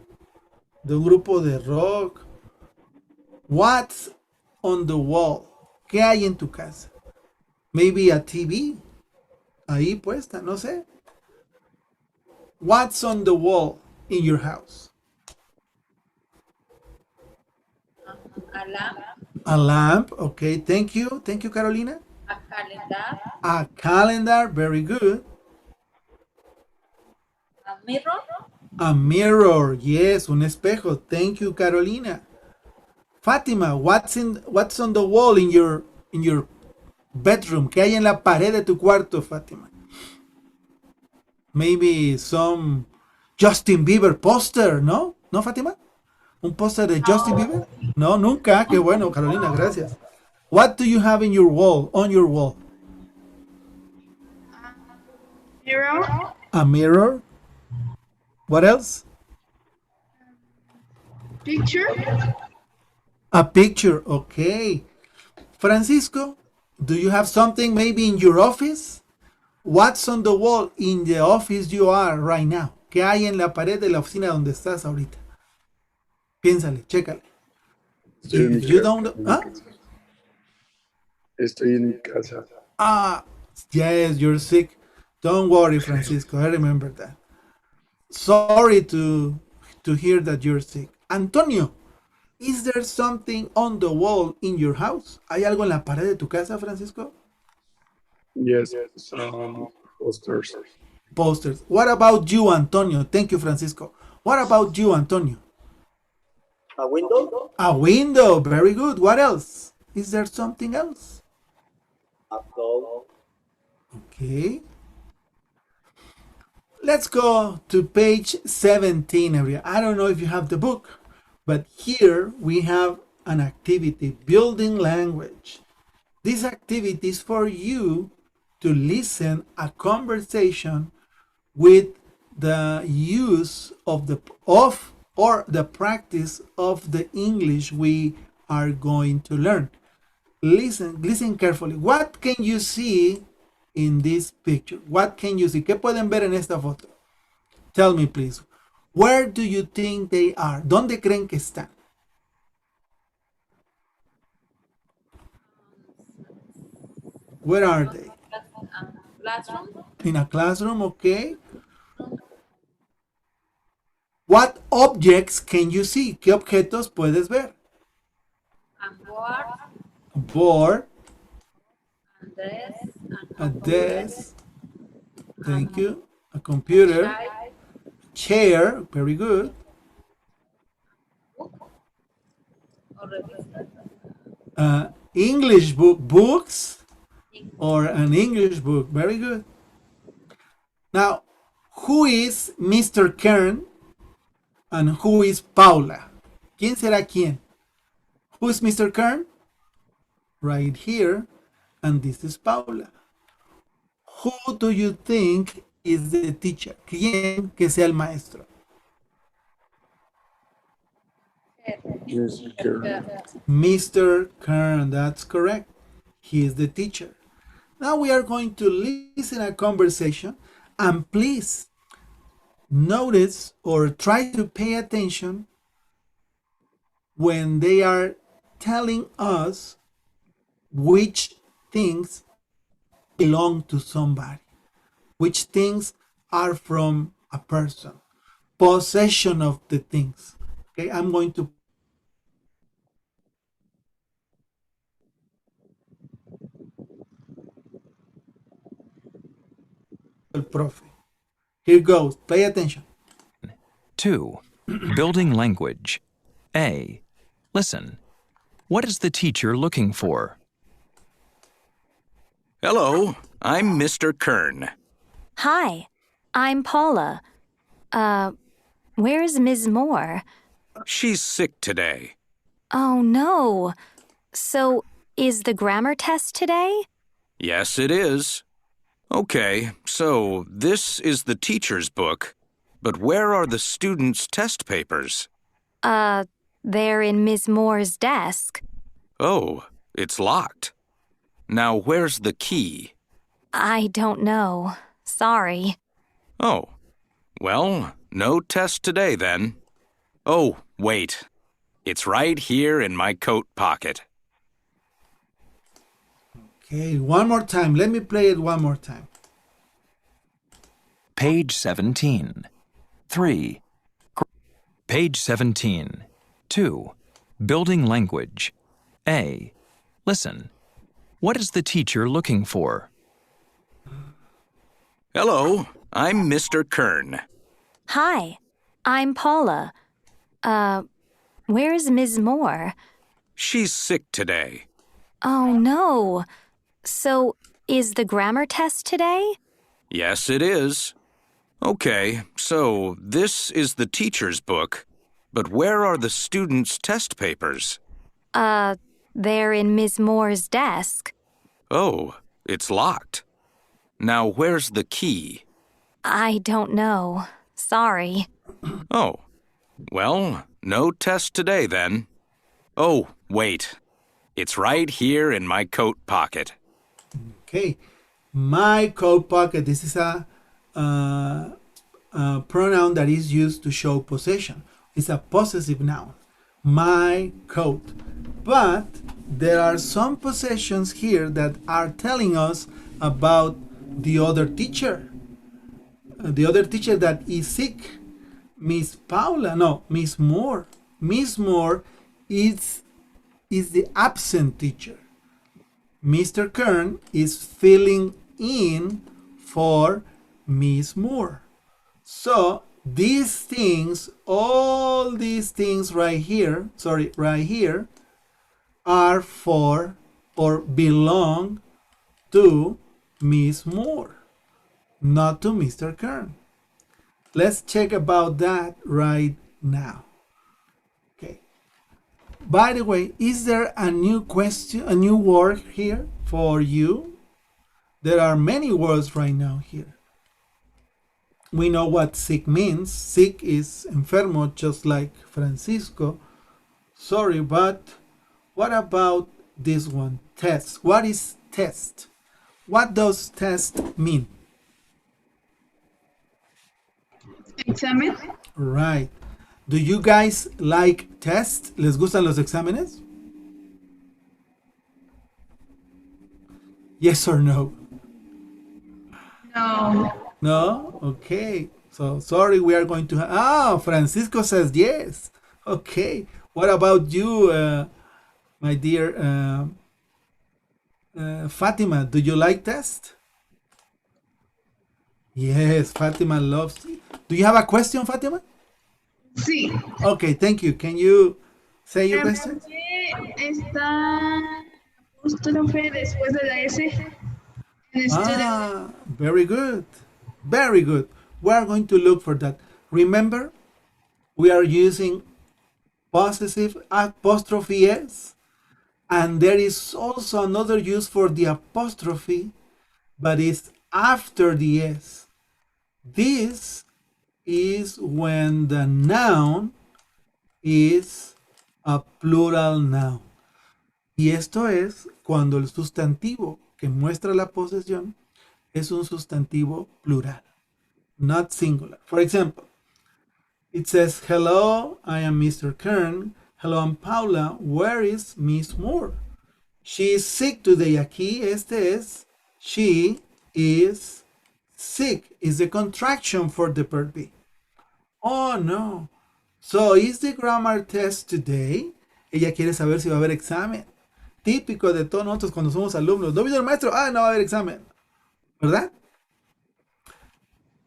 de un grupo de rock. What's on the wall? ¿Qué hay en tu casa? Maybe a TV. Ahí puesta, no sé. What's on the wall in your house? A lamp, A lamp. Okay, thank you. Thank you, Carolina. a calendar, A calendar. Very good. a mirror, A mirror. Yes, un espejo. Thank you, Carolina. Fatima, what's on the wall in your bedroom? ¿Qué hay en la pared de tu cuarto, Fatima? Maybe some Justin Bieber poster, ¿no? ¿No, Fatima? ¿Un póster de Justin Bieber? No, nunca. Qué bueno, Carolina, gracias. What do you have in your wall, on your wall? Mirror, A mirror. What else? picture, A picture. Okay. Francisco, do you have something maybe in your office? What's on the wall in the office you are right now? ¿Qué hay en la pared de la oficina donde estás ahorita? Piénsale, chécale. Estoy en mi If you casa. don't, ¿ah? Estoy en mi casa. Ah, yes, you're sick. Don't worry, Francisco. I remember that. Sorry to hear that you're sick. Antonio, is there something on the wall in your house? ¿Hay algo en la pared de tu casa, Francisco? Yes, some posters. Posters. What about you, Antonio? Thank you, Francisco. What about you, Antonio? A window, A window. Very good. What else? Is there something else? a cloud, Okay. Let's go to page 17 area. I don't know if you have the book, but here we have an activity, building language. This activity is for you to listen a conversation with the use of the practice of the English we are going to learn. Listen carefully. What can you see in this picture? What can you see? ¿Qué pueden ver en esta foto? Tell me, please. Where do you think they are? ¿Dónde creen que están? Where are they? Classroom. In a classroom, okay. What objects can you see? ¿Qué objetos puedes ver? And board. A board, And desk. a And desk, thank you, a computer, child. chair, very good, Already. English book, books, or an English book, very good. Now, who is Mr. Kern and who is Paula? ¿Quién será quién? Who is Mr. Kern? Right here, and this is Paula. Who do you think is the teacher? ¿Quién que sea el maestro? Mr. Kern. Mr. Kern, that's correct. He is the teacher. Now we are going to listen a conversation, and please notice or try to pay attention when they are telling us which things belong to somebody, which things are from a person, possession of the things. Okay, I'm going to el profe. Here goes. Pay attention. 2. Building language. A. Listen. What is the teacher looking for? Hello, I'm Mr. Kern. Hi, I'm Paula. Where's Ms. Moore? She's sick today. Oh, no. So, is the grammar test today? Yes, it is. Okay, so this is the teacher's book, but where are the students' test papers? They're in Ms. Moore's desk. Oh, it's locked. Now where's the key? I don't know. Sorry. Oh, well, no test today then. Oh, wait. It's right here in my coat pocket. Okay, one more time. Let me play it one more time. Page 17. 3. Page 17. 2. Building language. A. Listen. What is the teacher looking for? Hello, I'm Mr. Kern. Hi, I'm Paula. Where's Ms. Moore? She's sick today. Oh, no. So, is the grammar test today? Yes, it is. Okay, so this is the teacher's book, but where are the students' test papers? They're in Ms. Moore's desk. Oh, it's locked. Now where's the key? I don't know. Sorry. Oh, well, no test today then. Oh, wait. It's right here in my coat pocket. Okay, my coat pocket. This is a pronoun that is used to show possession. It's a possessive noun. My coat. But there are some possessions here that are telling us about the other teacher. The other teacher that is sick. Miss Moore. Miss Moore is the absent teacher. Mr. Kern is filling in for Miss Moore. So these things, all these things right here, are for or belong to Miss Moore, not to Mr. Kern. Let's check about that right now. Okay. By the way, is there a new question, a new word here for you? There are many words right now here. We know what sick means. Sick is enfermo, just like Francisco. Sorry, but what about this one? Test. What is test? What does test mean? Examen. Right. Do you guys like tests? ¿Les gustan los exámenes? Yes or no? No. No? Okay. So sorry, we are going to Francisco says yes. Okay. What about you, my dear Fatima? Do you like test? Yes, Fatima loves it. Do you have a question, Fatima? Sí. Okay, thank you. Can you say your ¿Por question? qué está apóstrofe después de la S en student? Very good. Very good. We are going to look for that. Remember, we are using possessive apostrophe s, and there is also another use for the apostrophe, but it's after the s. This is when the noun is a plural noun. Y esto es cuando el sustantivo que muestra la posesión es un sustantivo plural, not singular. For example, it says, hello, I am Mr. Kern. Hello, I'm Paula. Where is Miss Moore? She is sick today. Aquí este es, she is sick. Is the contraction for the verb be. Oh, no. So, is the grammar test today? Ella quiere saber si va a haber examen. Típico de todos nosotros cuando somos alumnos. ¿No vino el maestro? No va a haber examen. ¿Verdad?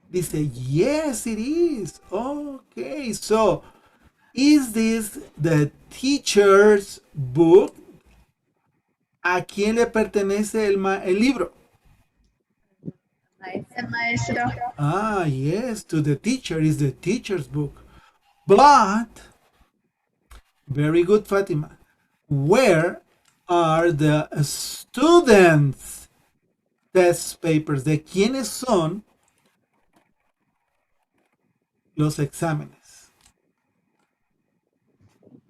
Dice, yes, it is. Okay, so, is this the teacher's book? ¿A quién le pertenece el libro? El maestro. Yes, to the teacher is the teacher's book. But, very good, Fatima. Where are the students' test papers? ¿De quiénes son los exámenes?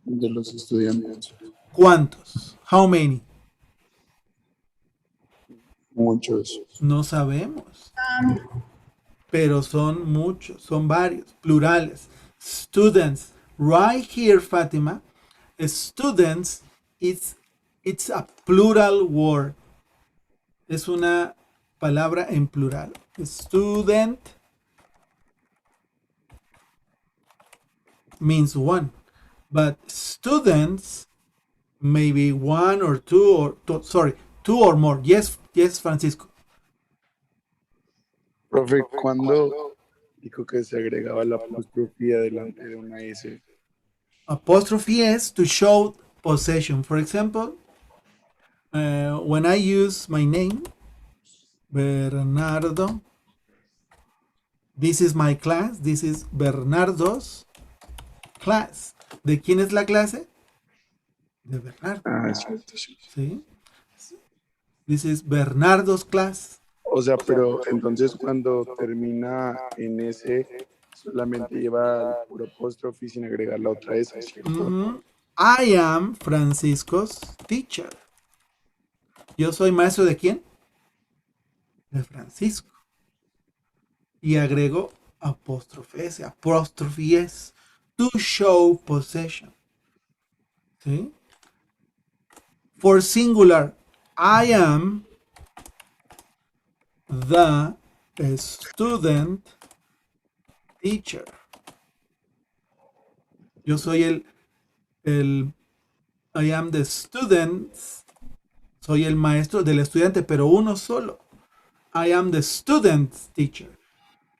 De los estudiantes. ¿Cuántos? How many? Muchos. No sabemos. Pero son muchos, son varios, plurales. Students. Right here, Fatima, students, it's a plural word. Es una palabra en plural. Student means one, but students may be one or two two or more. Yes, Francisco. Profe, ¿cuándo dijo que se agregaba la apostrofía delante de una S? Apostrophe S to show possession. For example, when I use my name, Bernardo, this is my class, this is Bernardo's class. ¿De quién es la clase? De Bernardo. Cierto. ¿Sí? This is Bernardo's class. O sea, pero entonces cuando termina en S, solamente lleva el puro apóstrofe sin agregar la otra S, ¿cierto? I am Francisco's teacher. ¿Yo soy maestro de quién? De Francisco. Y agrego apóstrofe S to show possession. ¿Sí? For singular, I am the student teacher. Yo soy I am the student. Soy el maestro del estudiante, pero uno solo. I am the student teacher.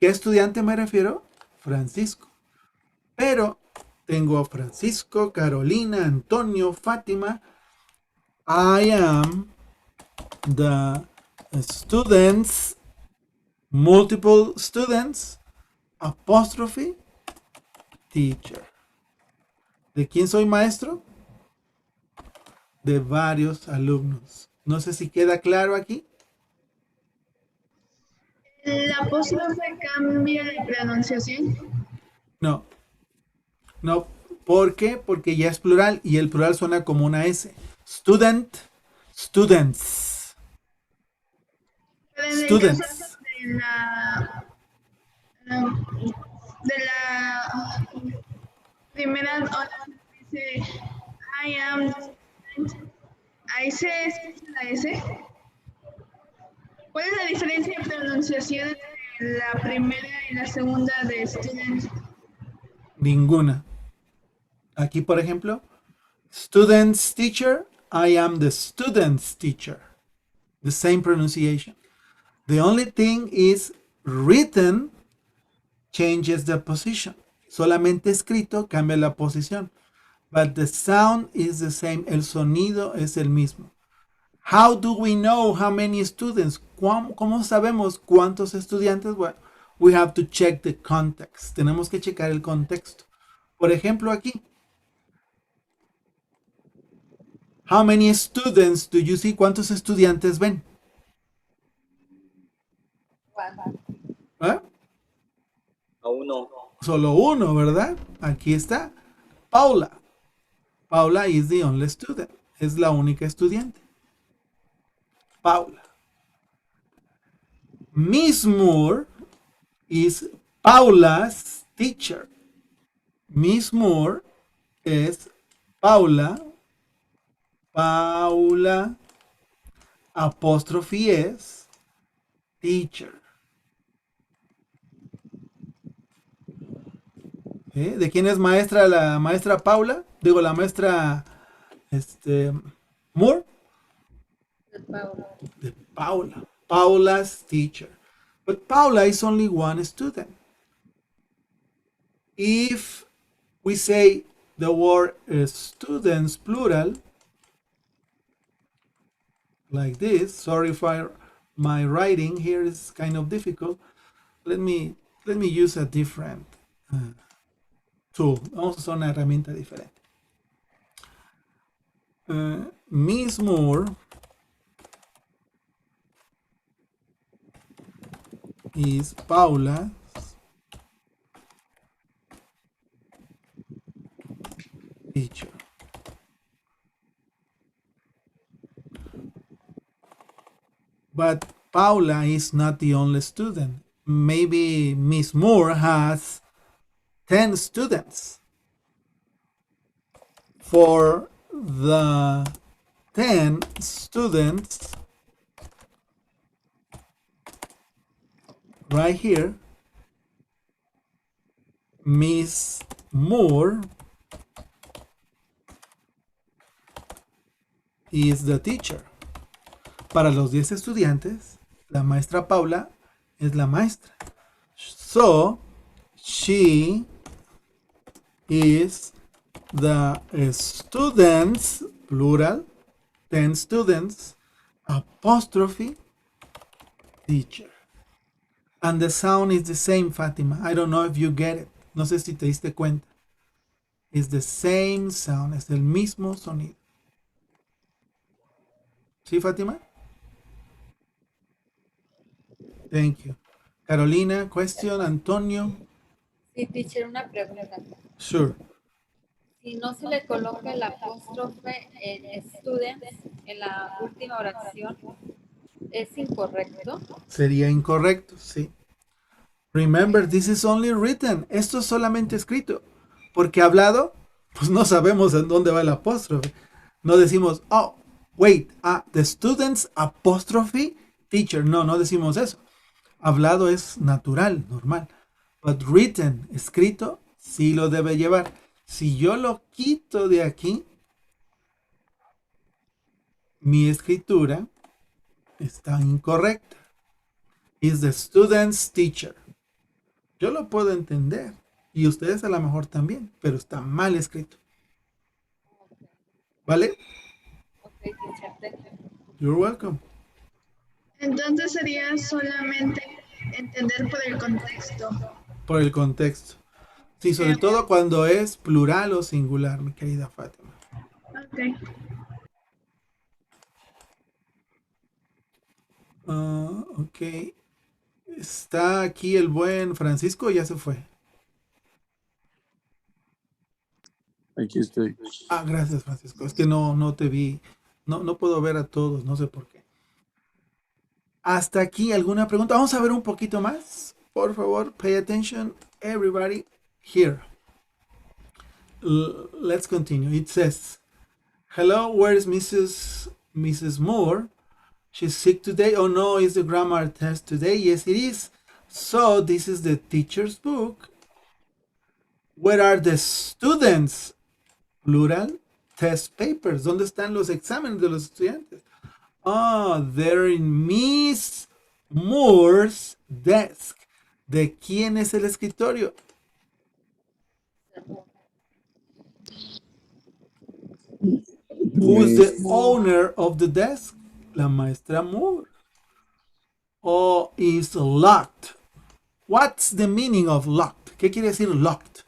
¿Qué estudiante me refiero? Francisco. Pero tengo a Francisco, Carolina, Antonio, Fátima. I am the students, multiple students, apostrophe, teacher. ¿De quién soy maestro? De varios alumnos. No sé si queda claro aquí. ¿La apóstrofe cambia la pronunciación? No. No. ¿Por qué? Porque ya es plural y el plural suena como una S. Student, students. Pero en el Students. caso de la primera oración dice I am the student. Ahí se escucha la S. ¿Cuál es la diferencia de pronunciación entre la primera y la segunda de student? Ninguna. Aquí, por ejemplo, student's teacher, I am the student's teacher. The same pronunciation. The only thing is written changes the position. Solamente escrito cambia la posición. But the sound is the same. El sonido es el mismo. How do we know how many students? ¿Cómo sabemos cuántos estudiantes? Well, we have to check the context. Tenemos que checar el contexto. Por ejemplo, aquí. How many students do you see? ¿Cuántos estudiantes ven? ¿Eh? A uno. Solo uno, ¿verdad? Aquí está. Paula. Paula is the only student. Es la única estudiante. Paula. Miss Moore is Paula's teacher. Miss Moore es Paula. Paula apóstrofe es teacher. ¿De quién es maestra la maestra Paula? Digo, la maestra Moore. De Paula. De Paula. Paula's teacher. But Paula is only one student. If we say the word students plural, like this, sorry if my writing here is kind of difficult. Let me use a different tool. Vamos a usar una herramienta diferente. Miss Moore is Paula's teacher. But Paula is not the only student. Maybe Miss Moore has 10 students. For the 10 students right here, Miss Moore is the teacher. Para los 10 estudiantes, la maestra Paula es la maestra. So, she is the students, plural, 10 students, apostrophe, teacher. And the sound is the same, Fatima. I don't know if you get it. No sé si te diste cuenta. It's the same sound. Es el mismo sonido. ¿Sí, Fátima? Thank you. Carolina, question, Antonio. Sí, teacher, una pregunta. Sure. Si no se le coloca el apóstrofe en students en la última oración, ¿es incorrecto? Sería incorrecto, sí. Remember, this is only written. Esto es solamente escrito. Porque hablado, pues no sabemos en dónde va el apóstrofe. No decimos, oh, wait, the students apostrophe teacher. No, no decimos eso. Hablado es natural, normal. But written, escrito, sí lo debe llevar. Si yo lo quito de aquí, mi escritura está incorrecta. Is the student's teacher. Yo lo puedo entender. Y ustedes a lo mejor también. Pero está mal escrito. ¿Vale? Ok, teacher, thank you. You're welcome. Entonces sería solamente entender por el contexto. Por el contexto. Sí, sobre todo cuando es plural o singular, mi querida Fátima. Ok. Ok. ¿Está aquí el buen Francisco o ya se fue? Aquí estoy. Gracias, Francisco. Es que no te vi. No puedo ver a todos, no sé por qué. Hasta aquí, ¿alguna pregunta? Vamos a ver un poquito más. Por favor, pay attention, everybody, here. Let's continue. It says, hello, where is Mrs. Moore? She's sick today. Oh no, is the grammar test today? Yes, it is. So this is the teacher's book. Where are the students? Plural. Test papers. ¿Dónde están los exámenes de los estudiantes? Oh, they're in Miss Moore's desk. ¿De quién es el escritorio? Who's the owner of the desk? La maestra Moore. Oh, is locked. What's the meaning of locked? ¿Qué quiere decir locked?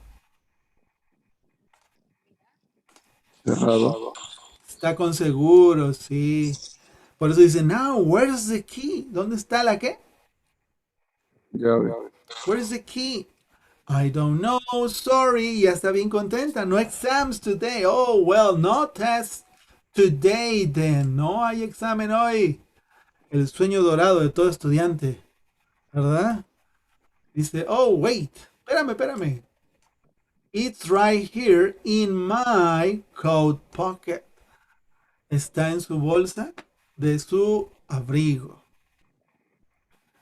Cerrado. Está con seguro, sí. Por eso dice, now, where's the key? ¿Dónde está la qué? Llave. Where's the key? I don't know, sorry. Ya está bien contenta. No exams today. Oh, well, no test today then. No hay examen hoy. El sueño dorado de todo estudiante. ¿Verdad? Dice, oh, wait. Espérame. It's right here in my coat pocket. Está en su bolsa de su abrigo.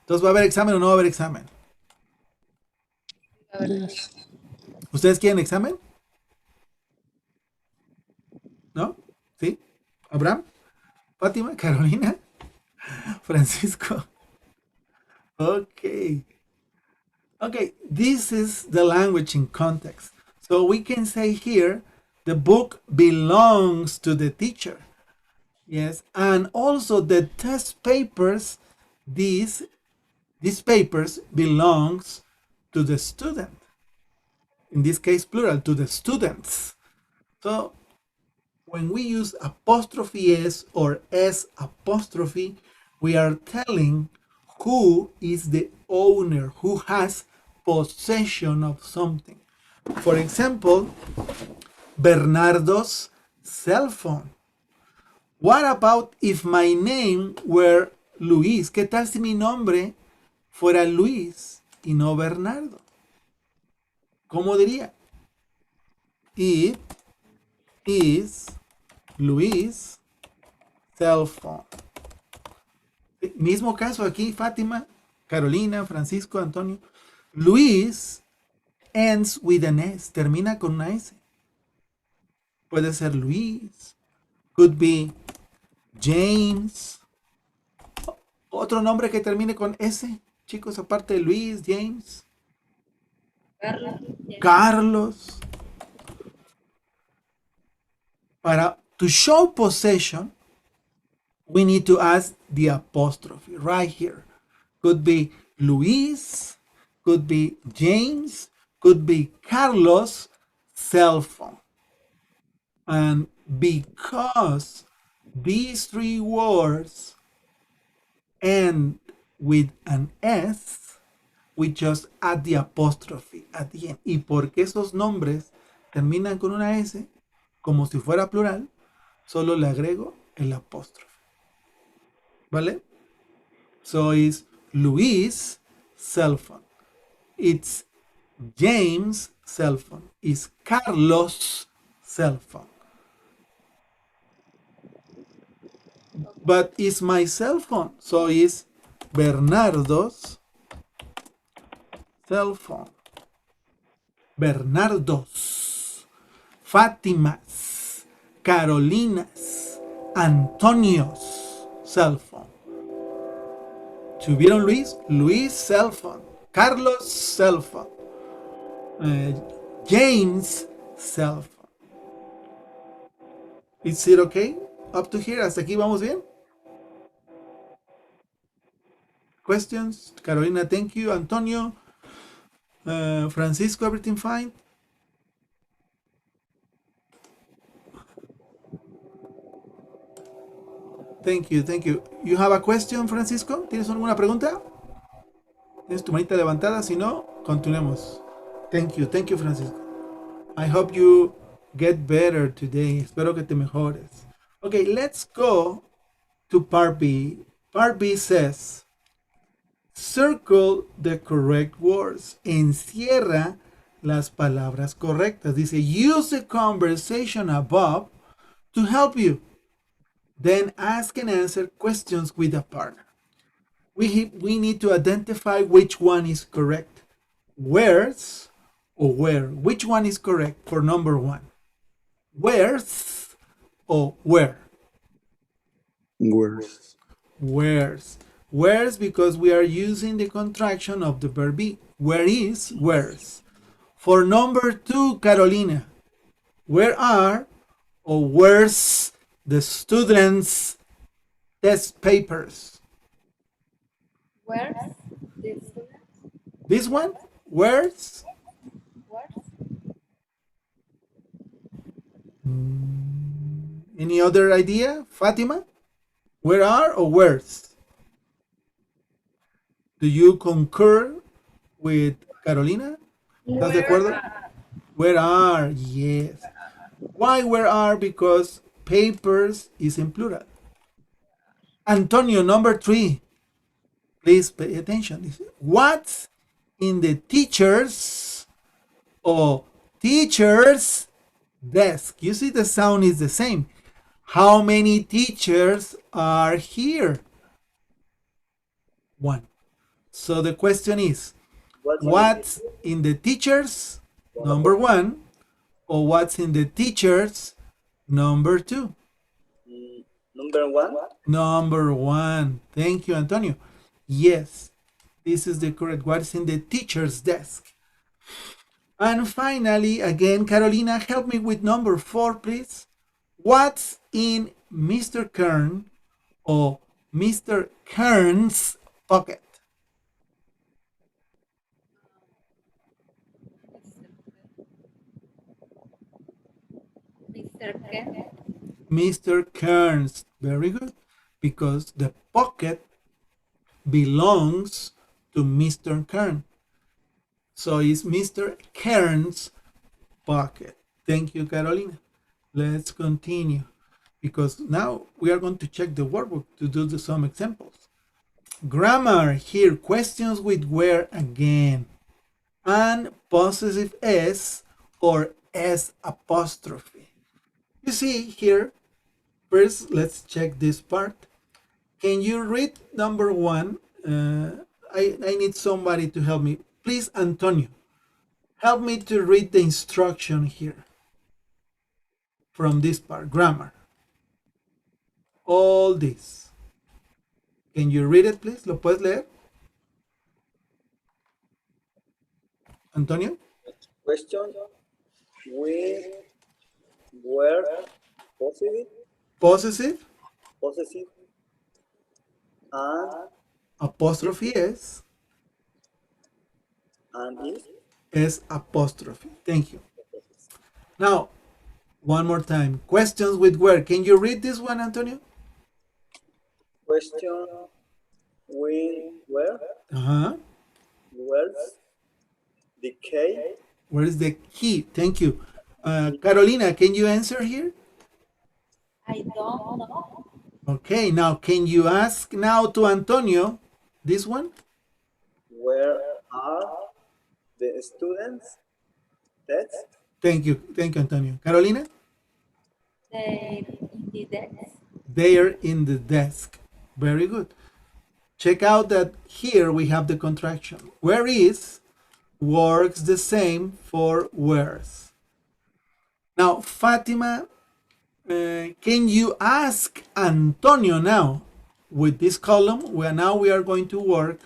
Entonces, ¿va a haber examen o no va a haber examen? ¿Ustedes quieren examen? ¿No? ¿Sí? ¿Abraham? ¿Fátima? ¿Carolina? ¿Francisco? Okay. Okay, this is the language in context. So we can say here, the book belongs to the teacher. Yes, and also the test papers, these papers belongs to the student. In this case, plural, to the students. So when we use apostrophe S or S apostrophe, we are telling who is the owner, who has possession of something. For example, Bernardo's cell phone. What about if my name were Luis? ¿Qué tal si mi nombre fuera Luis y no Bernardo? ¿Cómo diría? It is Luis' cell phone. Mismo caso aquí, Fátima, Carolina, Francisco, Antonio. Luis ends with an S, termina con una S. Puede ser Luis, could be James. Otro nombre que termine con S, chicos, aparte de Luis, James. Carlos. To show possession, we need to add the apostrophe right here. Could be Luis, could be James, could be Carlos' cell phone. And because these three words end with an S, we just add the apostrophe at the end. Y porque esos nombres terminan con una S, como si fuera plural, solo le agrego el apóstrofe. ¿Vale? So it's Luis' cell phone. It's James' cell phone. It's Carlos' cell phone. But it's my cell phone. So it's Bernardo's cell phone. Bernardo's, Fátima's, Carolina's, Antonio's cell phone. ¿Tuvieron Luis? Luis' cell phone. Carlos' cell phone. James' cell phone. Is it okay? Up to here, hasta aquí vamos bien. Questions? Carolina, thank you. Antonio, Francisco, everything fine? Thank you, thank you. You have a question, Francisco? ¿Tienes alguna pregunta? ¿Tienes tu manita levantada? Si no, continuemos. Thank you, Francisco. I hope you get better today. Espero que te mejores. Okay, let's go to part B. Part B says, circle the correct words. Encierra las palabras correctas. Dice, use the conversation above to help you. Then ask and answer questions with a partner. We need to identify which one is correct. Where's or where? Which one is correct for number one? Where's or where? Worse. Where's. Where's because we are using the contraction of the verb be. Where is, where's. For number two, Carolina, where are or where's the students' test papers? Where's the students? This one? Where's? Where's? Any other idea, Fatima? Where are or where's? Do you concur with Carolina? ¿Estás de acuerdo? Where are, yes. Why where are? Because papers is in plural. Antonio, number three. Please pay attention. What's in the teacher's or teacher's desk? You see the sound is the same. How many teachers are here? One. So the question is, what's in the teacher's number one or what's in the teacher's number two? Number one. Number one. Thank you, Antonio. Yes, this is the correct. What's in the teacher's desk? And finally, again, Carolina, help me with number four, please. What's in Mr. Kern or Mr. Kern's pocket? Mr. Ken. Mr. Kern's. Very good. Because the pocket belongs to Mr. Kern. So it's Mr. Kern's pocket. Thank you, Carolina. Let's continue. Because now we are going to check the workbook to do some examples. Grammar here, questions with where again. And possessive S or S apostrophe. You see here, first let's check this part. Can you read number one? I need somebody to help me. Please, Antonio, help me to read the instruction here from this part, grammar. All this. Can you read it, please? ¿Lo puedes leer? Antonio? Question. We were positive. Possessive, Possessive. And apostrophe S, is. S apostrophe. Thank you. Now, one more time. Questions with where. Can you read this one, Antonio? Question. We were. Uh-huh. Where's the key? Where is the key? Thank you. Carolina, can you answer here? I don't know. Okay, now can you ask now to Antonio this one? Where are the students' tests? Thank you, Antonio. Carolina? They in the desk. They are in the desk. Very good. Check out that here we have the contraction. Where is works the same for where's. Now, Fatima, can you ask Antonio now with this column where now we are going to work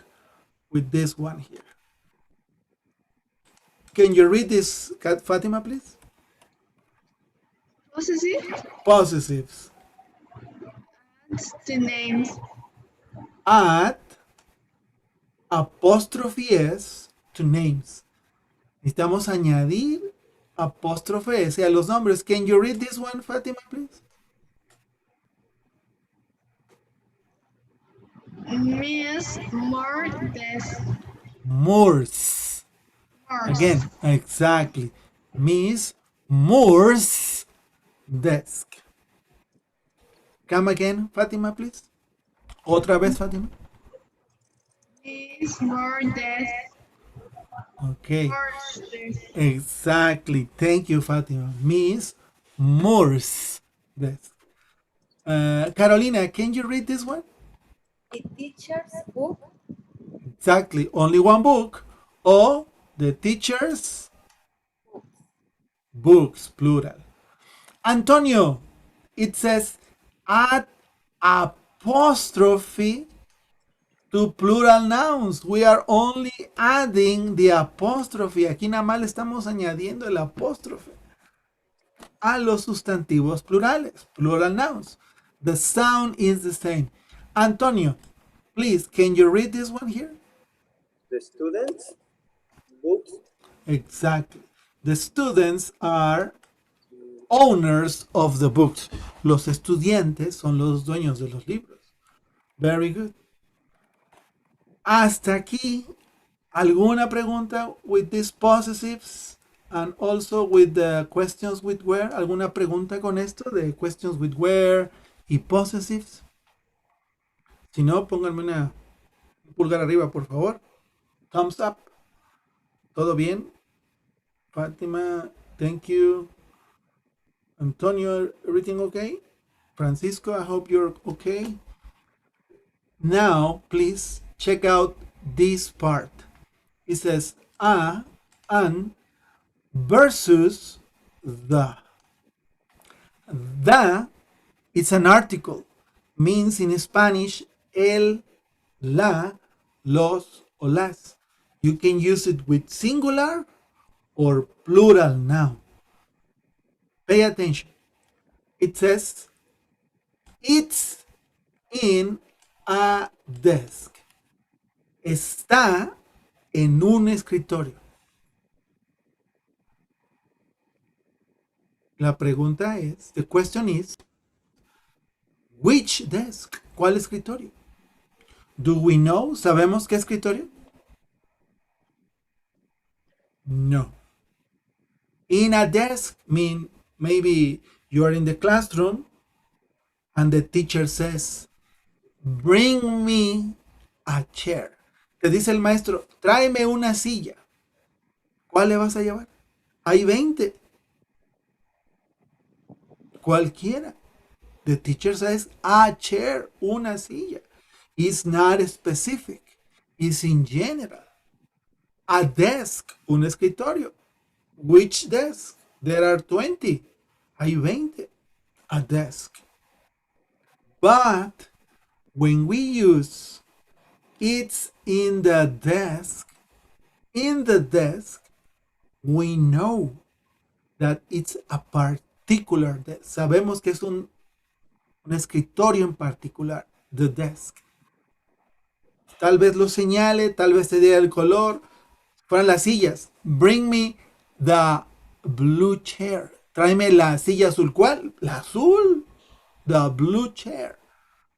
with this one here. Can you read this, Fatima, please? Possessive. Possessives. The names. Add apóstrofe S to names. Necesitamos añadir apóstrofe S a los nombres. Can you read this one, Fatima, please? Miss more desk. Morse. Again, exactly. Miss Morse desk. Come again, Fatima, please. Otra vez, Fatima. Miss more desk. Okay. Morse desk. Exactly. Thank you, Fatima. Miss Morse desk. Carolina, can you read this one? The teacher's book. Exactly. Only one book. Or the teacher's books, plural. Antonio, it says add apostrophe to plural nouns. We are only adding the apostrophe. Aquí nada más le estamos añadiendo el apóstrofe a los sustantivos plurales, plural nouns. The sound is the same. Antonio, please, can you read this one here? The students' books. Exactly. The students are owners of the books. Los estudiantes son los dueños de los libros. Very good. Hasta aquí, ¿alguna pregunta with these possessives and also with the questions with where? ¿Alguna pregunta con esto de questions with where y possessives? Si no, pónganme un pulgar arriba, por favor. Thumbs up. ¿Todo bien? Fátima, thank you. Antonio, everything okay? Francisco, I hope you're okay. Now, please check out this part. It says a, an, versus the. The is an article. Means in Spanish, el, la, los, o las. You can use it with singular or plural noun. Pay attention. It says, it's in a desk. Está en un escritorio. La pregunta es, the question is, which desk? ¿Cuál escritorio? Do we know? ¿Sabemos qué escritorio? No. In a desk mean maybe you are in the classroom and the teacher says, bring me a chair. Te dice el maestro, tráeme una silla. ¿Cuál le vas a llevar? Hay 20. Cualquiera. The teacher says, a chair, una silla. It's not specific. It's in general. A desk, un escritorio. Which desk? There are 20. Hay 20. A desk. But when we use it's in the desk, we know that it's a particular desk. Sabemos que es un escritorio en particular, the desk. Tal vez lo señale, tal vez te diga el color. Fueran las sillas. Bring me the blue chair. Tráeme la silla azul. ¿Cuál? La azul. The blue chair.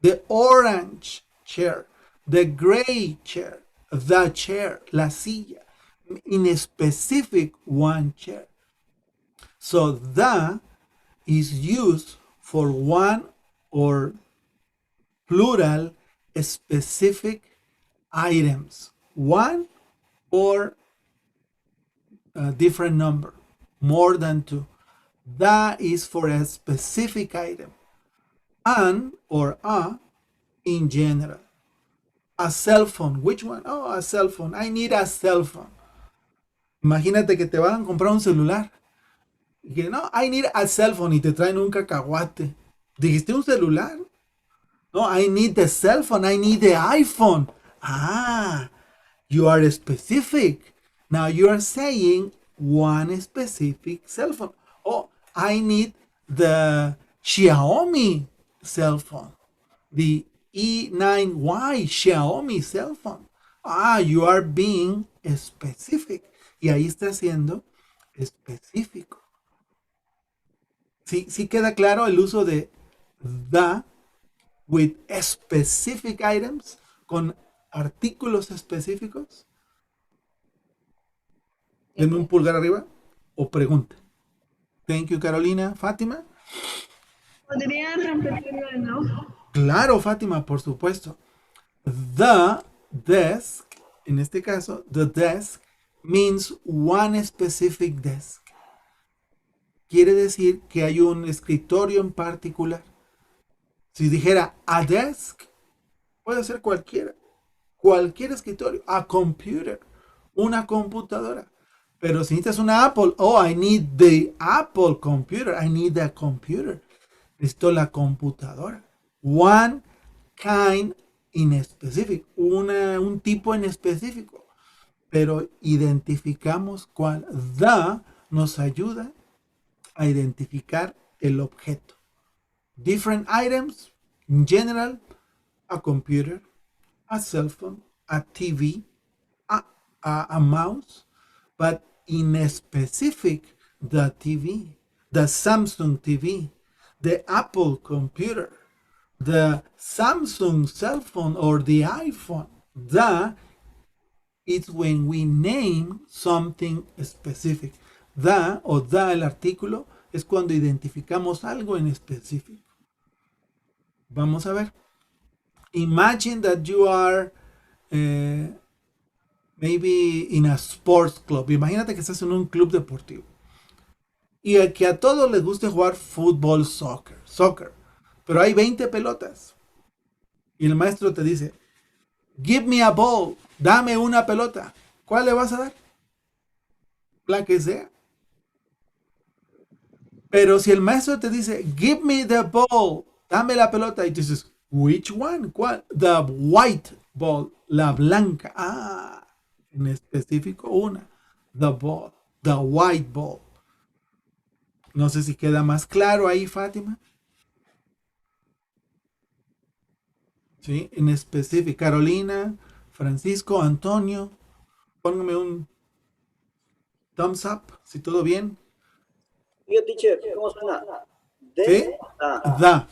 The orange chair. The gray chair. The chair. La silla. In a specific one chair. So the is used for one or plural specific items. One or a different number. More than two. The is for a specific item. An or a in general. A cell phone. Which one? Oh, a cell phone. I need a cell phone. Imagínate que te van a comprar un celular. Y que no, I need a cell phone y te traen un cacahuate. ¿Dijiste un celular? No, I need the cell phone. I need the iPhone. Ah, you are specific. Now you are saying one specific cell phone. Oh, I need the Xiaomi cell phone. The E9Y Xiaomi cell phone. Ah, you are being specific. Y ahí está siendo específico. ¿Sí queda claro el uso de the with specific items? Con artículos específicos. Denme un pulgar arriba o pregunta. Thank you, Carolina. Fátima. ¿Podrían repetirlo de nuevo? Claro, Fátima, por supuesto. The desk, en este caso, the desk means one specific desk. Quiere decir que hay un escritorio en particular. Si dijera a desk, puede ser cualquiera. Cualquier escritorio. A computer. Una computadora. Pero si necesitas una Apple, oh, I need the Apple computer. I need the computer. Necesito la computadora. One kind in specific. Un tipo en específico. Pero identificamos cuál. The nos ayuda a identificar el objeto. Different items, in general, a computer, a cell phone, a TV, a mouse, but in specific, the TV, the Samsung TV, the Apple computer, the Samsung cell phone or the iPhone. It's when we name something specific. El artículo, es cuando identificamos algo en específico. Vamos a ver. Imagine that you are maybe in a sports club. Imagínate que estás en un club deportivo. Y que a todos les guste jugar fútbol, soccer. Pero hay 20 pelotas. Y el maestro te dice, give me a ball. Dame una pelota. ¿Cuál le vas a dar? La que sea. Pero si el maestro te dice, give me the ball, dame la pelota, y tú dices, which one? ¿Cuál? The white ball, la blanca. Ah, en específico una. The ball, the white ball. No sé si queda más claro ahí, Fátima. Sí, en específico. Carolina, Francisco, Antonio, póngame un thumbs up, si todo bien. Diga, teacher, ¿cómo suena? ¿Sí? Da.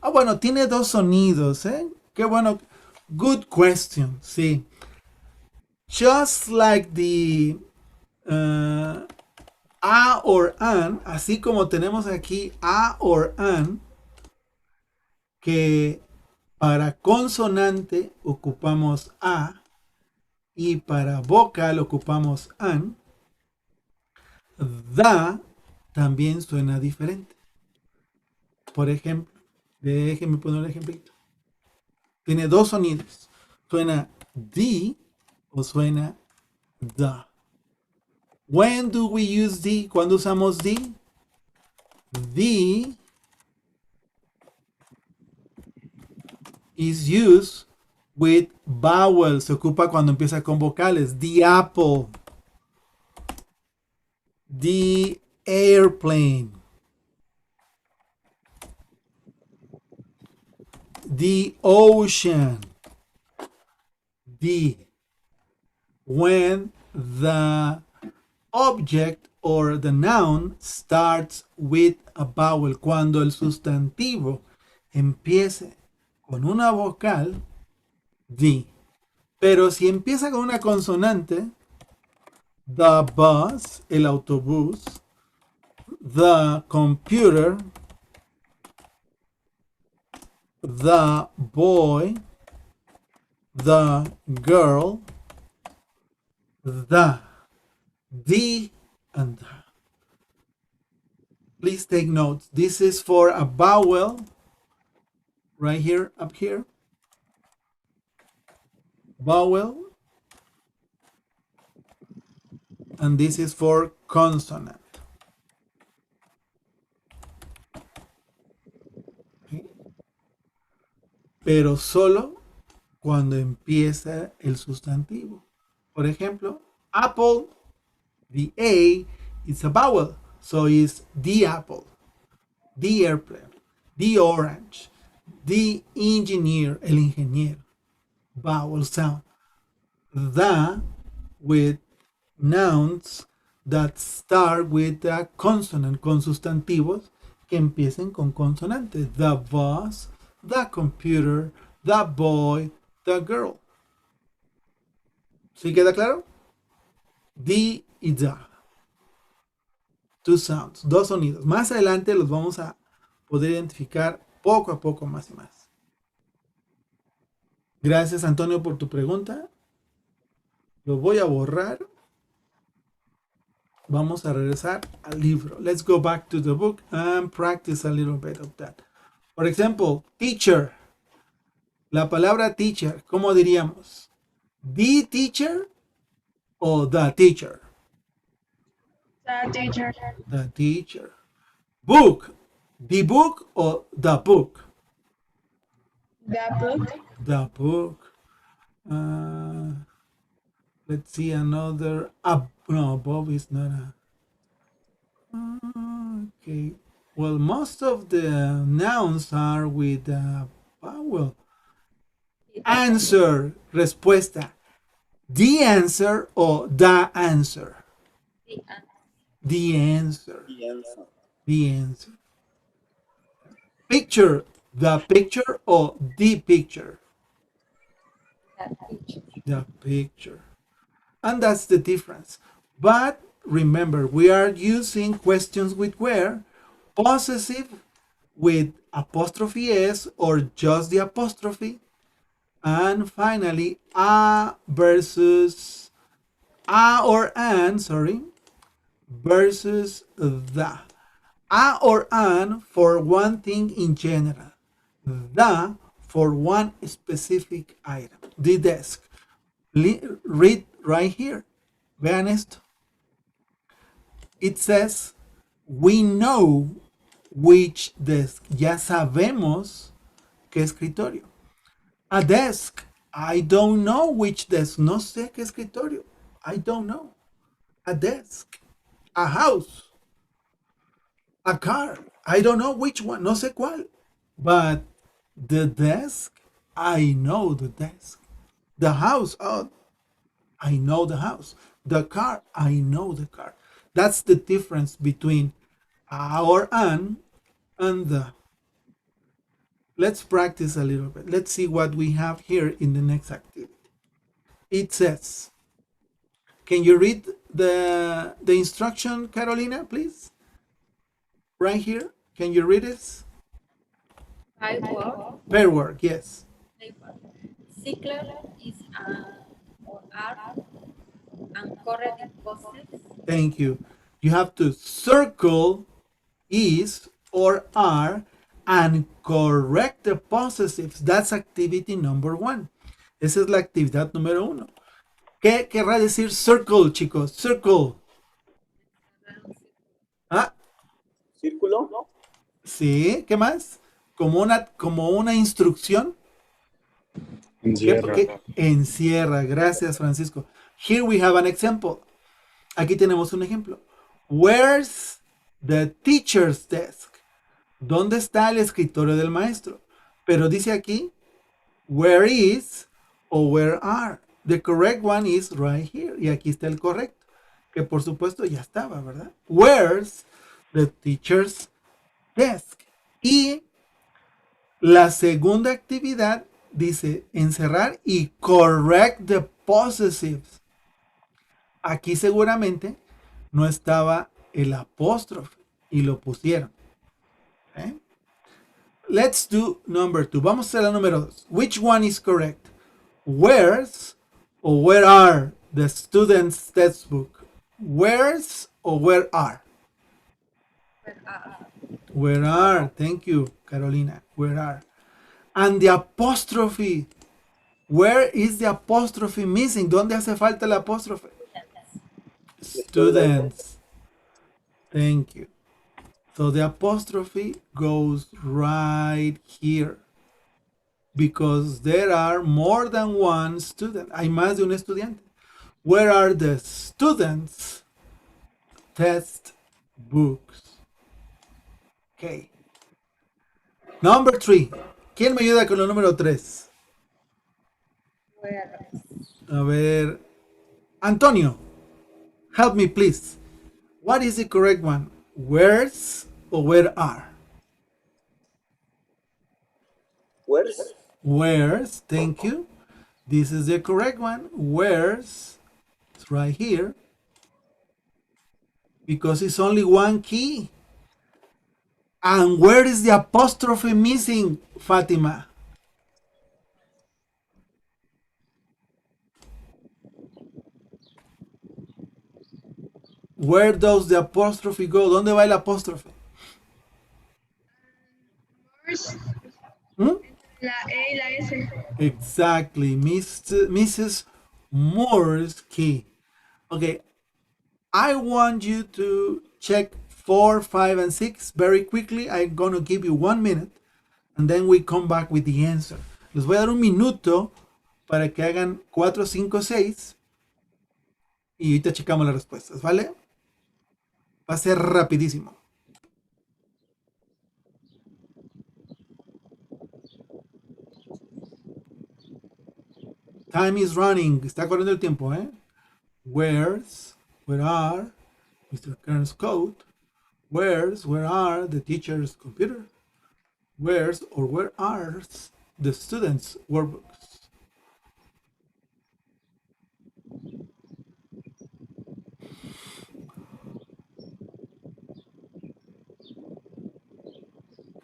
Ah, bueno, tiene dos sonidos, ¿eh? Qué bueno. Good question, sí. Just like the a or an, así como tenemos aquí a or an, que para consonante ocupamos a y para vocal ocupamos an, da también suena diferente. Por ejemplo, déjenme poner un ejemplito. Tiene dos sonidos. Suena the o suena the. When do we use the? ¿Cuándo usamos the? The is used with vowels. Se ocupa cuando empieza con vocales. The apple. The airplane. The ocean. When the object or the noun starts with a vowel. Cuando el sustantivo empiece con una vocal, the. Pero si empieza con una consonante, the bus, el autobús, the computer, the boy, the girl, the and the. Please take notes. This is for a vowel right here, up here. Vowel. And this is for consonant. Okay. Pero solo cuando empieza el sustantivo. Por ejemplo, apple, the A is a vowel, so it's the apple, the airplane, the orange, the engineer, el ingeniero, vowel sound. The with nouns that start with a consonant, con sustantivos que empiecen con consonantes. The bus, the computer, the boy, the girl. ¿Sí queda claro? The y the. Two sounds, dos sonidos. Más adelante los vamos a poder identificar poco a poco más y más. Gracias, Antonio, por tu pregunta. Lo voy a borrar. Vamos a regresar al libro. Let's go back to the book and practice a little bit of that. Por ejemplo, teacher. La palabra teacher, ¿cómo diríamos? The teacher o the teacher? The teacher. The teacher. Book. The book or the book? The book. The book. Let's see another. No, above is not a. Okay. Well, most of the nouns are with vowel. Answer. Respuesta. The answer or the answer? The answer. The answer. The answer. The answer. Picture. The picture or the picture? That teacher. The picture. And that's the difference. But remember, we are using questions with where, possessive with apostrophe s or just the apostrophe, and finally a versus a or an, sorry, versus the. A or an for one thing in general, the for one specific item. The desk. Read right here. Vean esto. It says, we know which desk. Ya sabemos qué escritorio. A desk. I don't know which desk. No sé qué escritorio. I don't know. A desk. A house. A car. I don't know which one. No sé cuál. But the desk, I know the desk. The house, oh, I know the house. The car, I know the car. That's the difference between a or an and the. Let's practice a little bit. Let's see what we have here in the next activity. It says, can you read the instruction, Carolina, please? Right here. Can you read it? I work. Pair work, yes. I work. Cycler is or are and correct possessive. Thank you. You have to circle is or are and correct the possessives. That's activity number 1. Esa es la actividad número 1. ¿Qué querrá decir circle, chicos? Circle. Ah, ¿Círculo? sí, ¿qué más? Como una instrucción. Encierra. ¿Qué? Encierra. Gracias, Francisco. Here we have an example. Aquí tenemos un ejemplo. Where's the teacher's desk? ¿Dónde está el escritorio del maestro? Pero dice aquí, where is o where are. The correct one is right here. Y aquí está el correcto. Que por supuesto ya estaba, ¿verdad? Where's the teacher's desk? Y la segunda actividad dice encerrar y correct the possessives. Aquí seguramente no estaba el apóstrofe y lo pusieron. Okay. Let's do number 2. Vamos a hacer la número 2. Which one is correct? Where's or where are the students' textbook? Where's or where are? Where are? Thank you, Carolina. Where are? And the apostrophe. Where is the apostrophe missing? ¿Dónde hace falta el apóstrofe? Students. Thank you. So the apostrophe goes right here. Because there are more than one student. Hay más de un estudiante. Where are the students' test books? Okay. Number 3. ¿Quién me ayuda con el número 3? Where. A ver. Antonio, help me please. What is the correct one? Where's or where are? Where's? Where's, thank you. This is the correct one. Where's, it's right here. Because it's only one key. And where is the apostrophe missing, Fatima? Where does the apostrophe go? ¿Dónde va el apóstrofe? More Moors. Hmm? La E y la S. Exactly, Mrs. Moore's key. Okay, I want you to check 4, 5, and 6 very quickly. I'm gonna give you 1 minute, and then we come back with the answer. Les voy a dar un minuto para que hagan 4, 5, 6 y ahorita checamos las respuestas, ¿vale? Va a ser rapidísimo. Time is running. Está corriendo el tiempo, ¿eh? Where are Mr. Kern's code? Where are the teacher's computer? Where are the students' workbooks?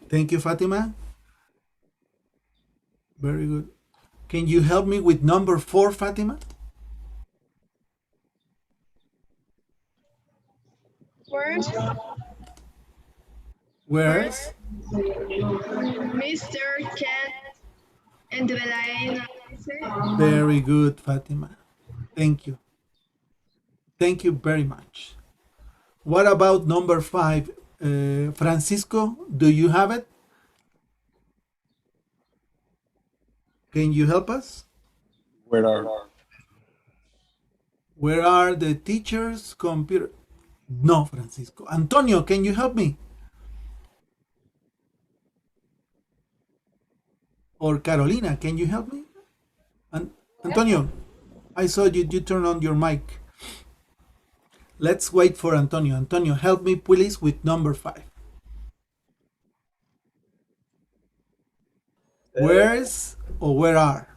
Thank you, Fatima. Very good. Can you help me with number 4, Fatima? Where's Where's Mr. Cat entre la E y la S? Very good, Fatima. Thank you. Thank you very much. What about number 5? Francisco, do you have it? Can you help us? Where are? Where are the teacher's computer? No, Francisco. Antonio, can you help me? Or Carolina, can you help me? Antonio, I saw you turn on your mic. Let's wait for Antonio. Antonio, help me please with number 5. Where's or where are?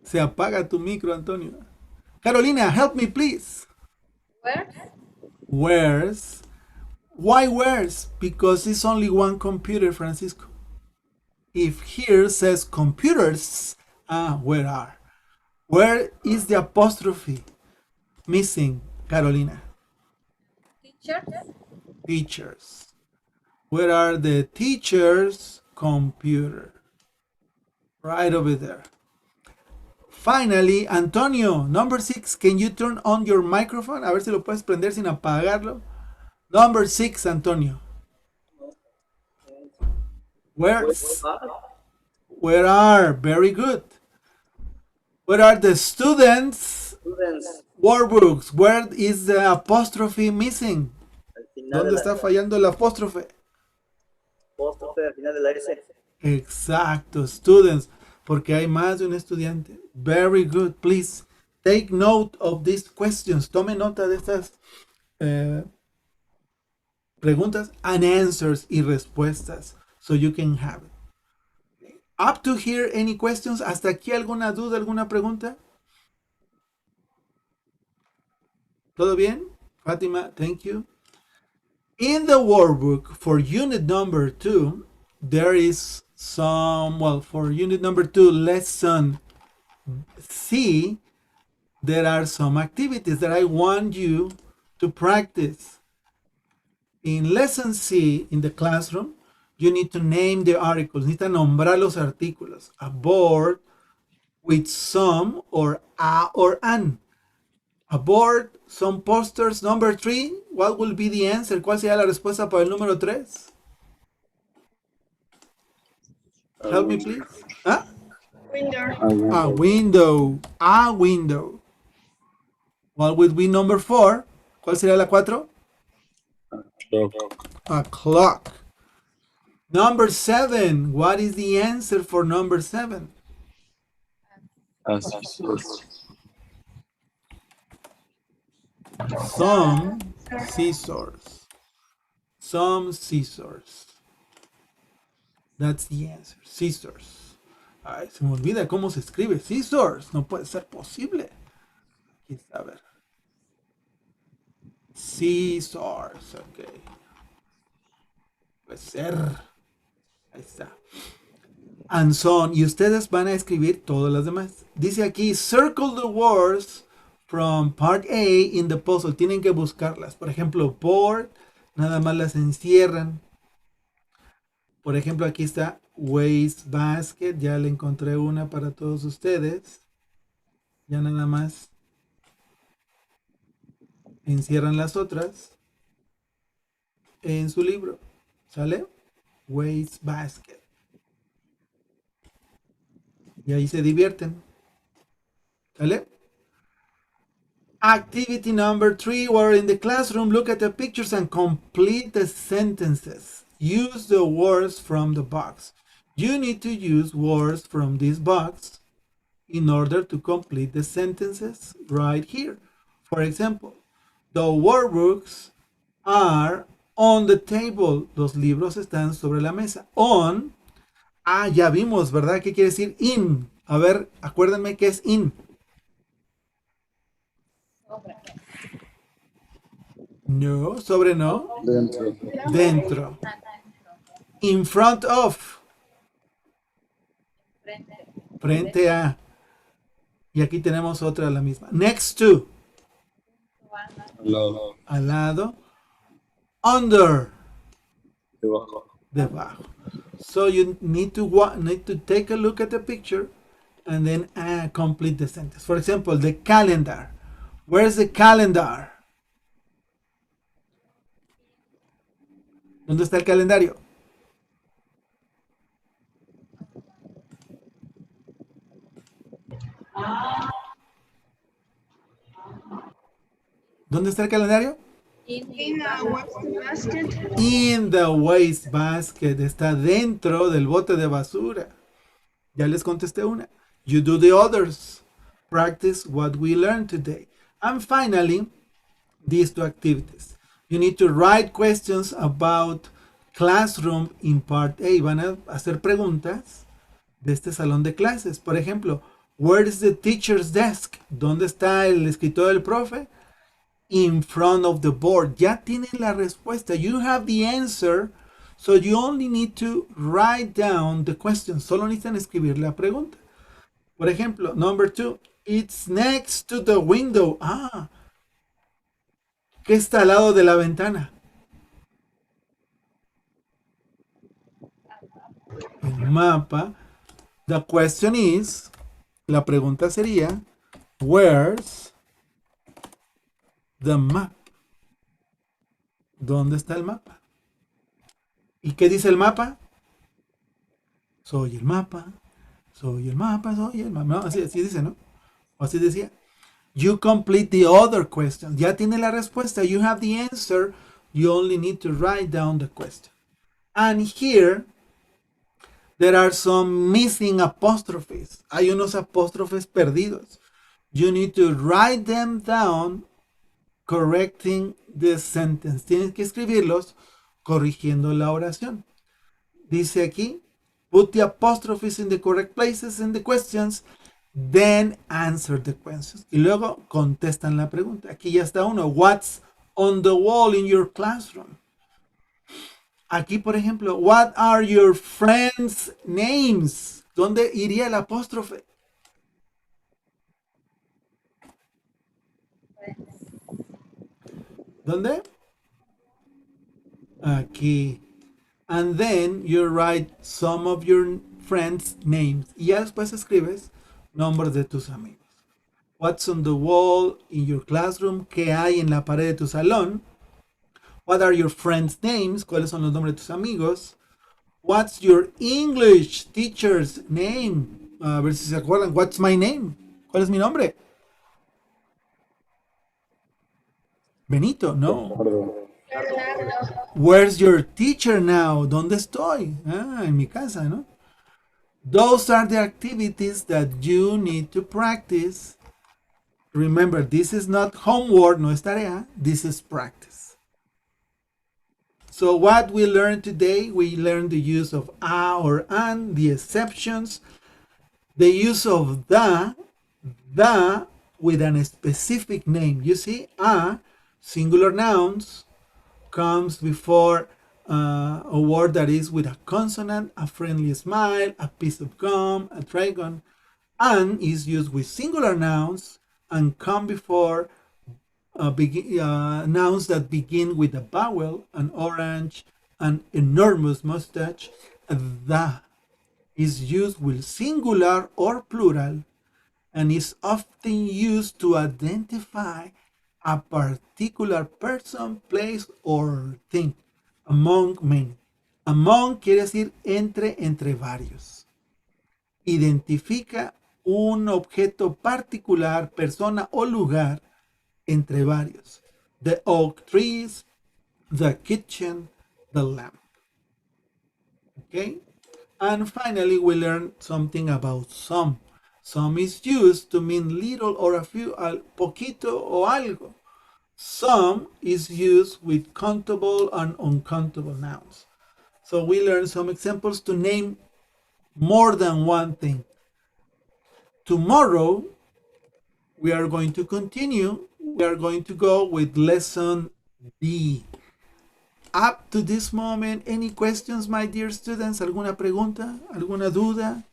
Se apaga tu micro, Antonio. Carolina, help me please. Where? Where's? Why where's? Because it's only one computer, Francisco. If here says computers, where are? Where is the apostrophe missing, Carolina? Teachers? Teachers. Where are the teachers' computer? Right over there. Finally, Antonio, number 6, can you turn on your microphone? A ver si lo puedes prender sin apagarlo. Number 6, Antonio. Where's? Where are? Very good. Where are the students' workbooks? Where is the apostrophe missing? ¿Dónde está fallando el apóstrofe? Apóstrofe al final de la S. Exacto, students, porque hay más de un estudiante. Very good. Please take note of these questions. Tome nota de estas preguntas and answers y respuestas so you can have it. Up to here, any questions? ¿Hasta aquí alguna duda, alguna pregunta? ¿Todo bien? Fátima, thank you. In the workbook for unit number 2, there is some, well, for unit number 2, lesson C, there are some activities that I want you to practice. In lesson C, in the classroom, you need to name the articles. Necesita nombrar los artículos. A board with some or a or an. A board, some posters. Number 3, what will be the answer? ¿Cuál sería la respuesta para el número 3? Help me, please. ¿Ah? Window. A window. A window. What would be number 4? ¿Cuál sería la 4? A clock. Number 7. What is the answer for number 7? Some scissors. Some scissors. That's the answer. Scissors. Ay, se me olvida cómo se escribe. Scissors. No puede ser posible. Aquí está, a ver. Scissors. Ok. Puede ser. Ahí está. And so on. Y ustedes van a escribir todas las demás. Dice aquí, circle the words from part A in the puzzle. Tienen que buscarlas. Por ejemplo, board, nada más las encierran. Por ejemplo, aquí está waste basket. Ya le encontré una para todos ustedes. Ya nada más encierran las otras en su libro. ¿Sale? Waste basket. Y ahí se divierten. ¿Sale? Activity number 3, we're in the classroom. Look at the pictures and complete the sentences. Use the words from the box. You need to use words from this box in order to complete the sentences right here. For example, the workbooks are on the table. Los libros están sobre la mesa. On. Ah, ya vimos, ¿verdad? ¿Qué quiere decir in? A ver, acuérdenme qué es in. No, sobre no. Dentro. Dentro. In front of. Frente a. Y aquí tenemos otra la misma. Next to. Al lado. Al lado. Under. Debajo. Debajo. So you need to take a look at the picture and then complete the sentence. For example, the calendar. Where's the calendar? ¿Dónde está el calendario? ¿Dónde está el calendario? In the waste basket. In the waste basket. Está dentro del bote de basura. Ya les contesté una. You do the others. Practice what we learned today. And finally, these two activities. You need to write questions about classroom in part A. Van a hacer preguntas de este salón de clases. Por ejemplo, where is the teacher's desk? ¿Dónde está el escritorio del profe? In front of the board. Ya tienen la respuesta. You have the answer. So you only need to write down the question. Solo necesitan escribir la pregunta. Por ejemplo, number 2. It's next to the window. Ah. ¿Qué está al lado de la ventana? El mapa. The question is, la pregunta sería, where's the map? ¿Dónde está el mapa? ¿Y qué dice el mapa? Soy el mapa, soy el mapa, soy el mapa. No, así dice, ¿no? O así decía. You complete the other question. Ya tiene la respuesta. You have the answer. You only need to write down the question. And here, there are some missing apostrophes. Hay unos apóstrofes perdidos. You need to write them down, correcting the sentence. Tienes que escribirlos corrigiendo la oración. Dice aquí, put the apostrophes in the correct places in the questions, then answer the questions. Y luego contestan la pregunta. Aquí ya está uno. What's on the wall in your classroom? Aquí, por ejemplo, what are your friends' names? ¿Dónde iría el apóstrofe? ¿Dónde? Aquí. And then you write some of your friends' names. Y ya después escribes nombres de tus amigos. What's on the wall in your classroom? ¿Qué hay en la pared de tu salón? What are your friends' names? ¿Cuáles son los nombres de tus amigos? What's your English teacher's name? A ver si se acuerdan. What's my name? ¿Cuál es mi nombre? Benito, no. Where's your teacher now? ¿Dónde estoy? Ah, en mi casa, ¿no? Those are the activities that you need to practice. Remember, this is not homework, no es tarea. This is practice. So what we learned today, we learned the use of a or an, the exceptions, the use of the with a specific name. You see, a, singular nouns, comes before a word that is with a consonant, a friendly smile, a piece of gum, a dragon. An is used with singular nouns and come before nouns that begin with a vowel, an orange, an enormous mustache. The is used with singular or plural and is often used to identify a particular person, place, or thing among many. Among quiere decir entre varios. Identifica un objeto particular, persona o lugar entre varios. The oak trees, the kitchen, the lamp. Okay? And finally, we learn something about some. Some is used to mean little or a few, poquito o algo. Some is used with countable and uncountable nouns. So we learn some examples to name more than one thing. Tomorrow, we are going to continue. We are going to go with lesson B. Up to this moment, any questions, my dear students? ¿Alguna pregunta? ¿Alguna duda?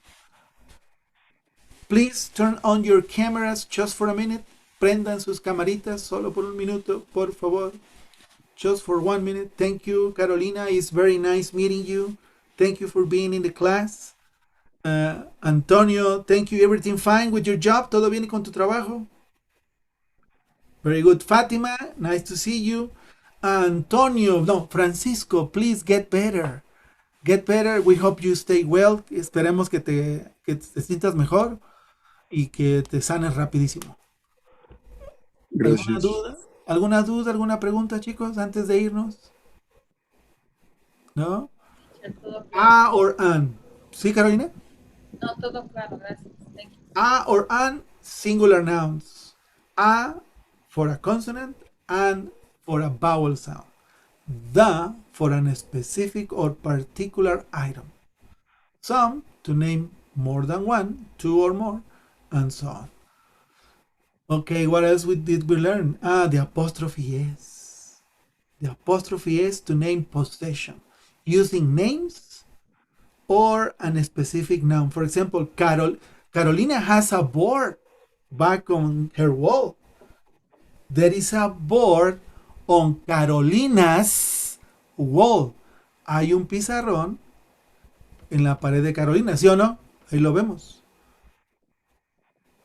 Please turn on your cameras just for a minute. Prendan sus camaritas solo por un minuto, por favor. Just for 1 minute. Thank you, Carolina. It's very nice meeting you. Thank you for being in the class. Antonio, thank you. Everything fine with your job? ¿Todo bien con tu trabajo? Very good. Fatima, nice to see you. Antonio, no, Francisco, please get better. Get better. We hope you stay well. Esperemos que te sientas mejor y que te sanes rapidísimo. Gracias. ¿Alguna duda? ¿Alguna pregunta, chicos, antes de irnos? ¿No? Todo claro. A or an. ¿Sí, Carolina? No, todo claro, gracias. Thank you. A or an, singular nouns. A for a consonant, and for a vowel sound. The for a specific or particular item. Some to name more than one, two or more, and so on. Okay, what else did we learn? The apostrophe S. The apostrophe S to name possession, using names or a specific noun. For example, Carolina has a board back on her wall. There is a board on Carolina's wall. Hay un pizarrón en la pared de Carolina, ¿sí o no? Ahí lo vemos.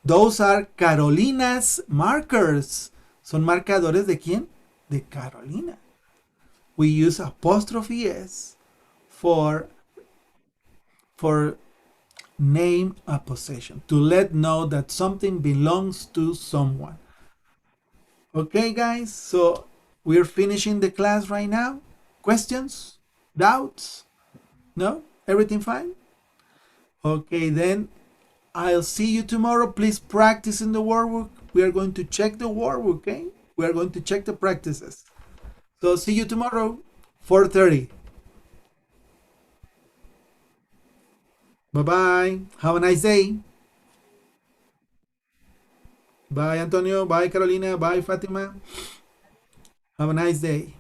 Those are Carolina's markers. ¿Son marcadores de quién? De Carolina. We use apostrophe S for name a possession, to let know that something belongs to someone. Okay, guys, so we're finishing the class right now. Questions? Doubts? No? Everything fine? Okay, then I'll see you tomorrow. Please practice in the workbook. We are going to check the workbook, okay? We are going to check the practices. So see you tomorrow, 4:30. Bye-bye. Have a nice day. Bye, Antonio. Bye, Carolina. Bye, Fatima. Have a nice day.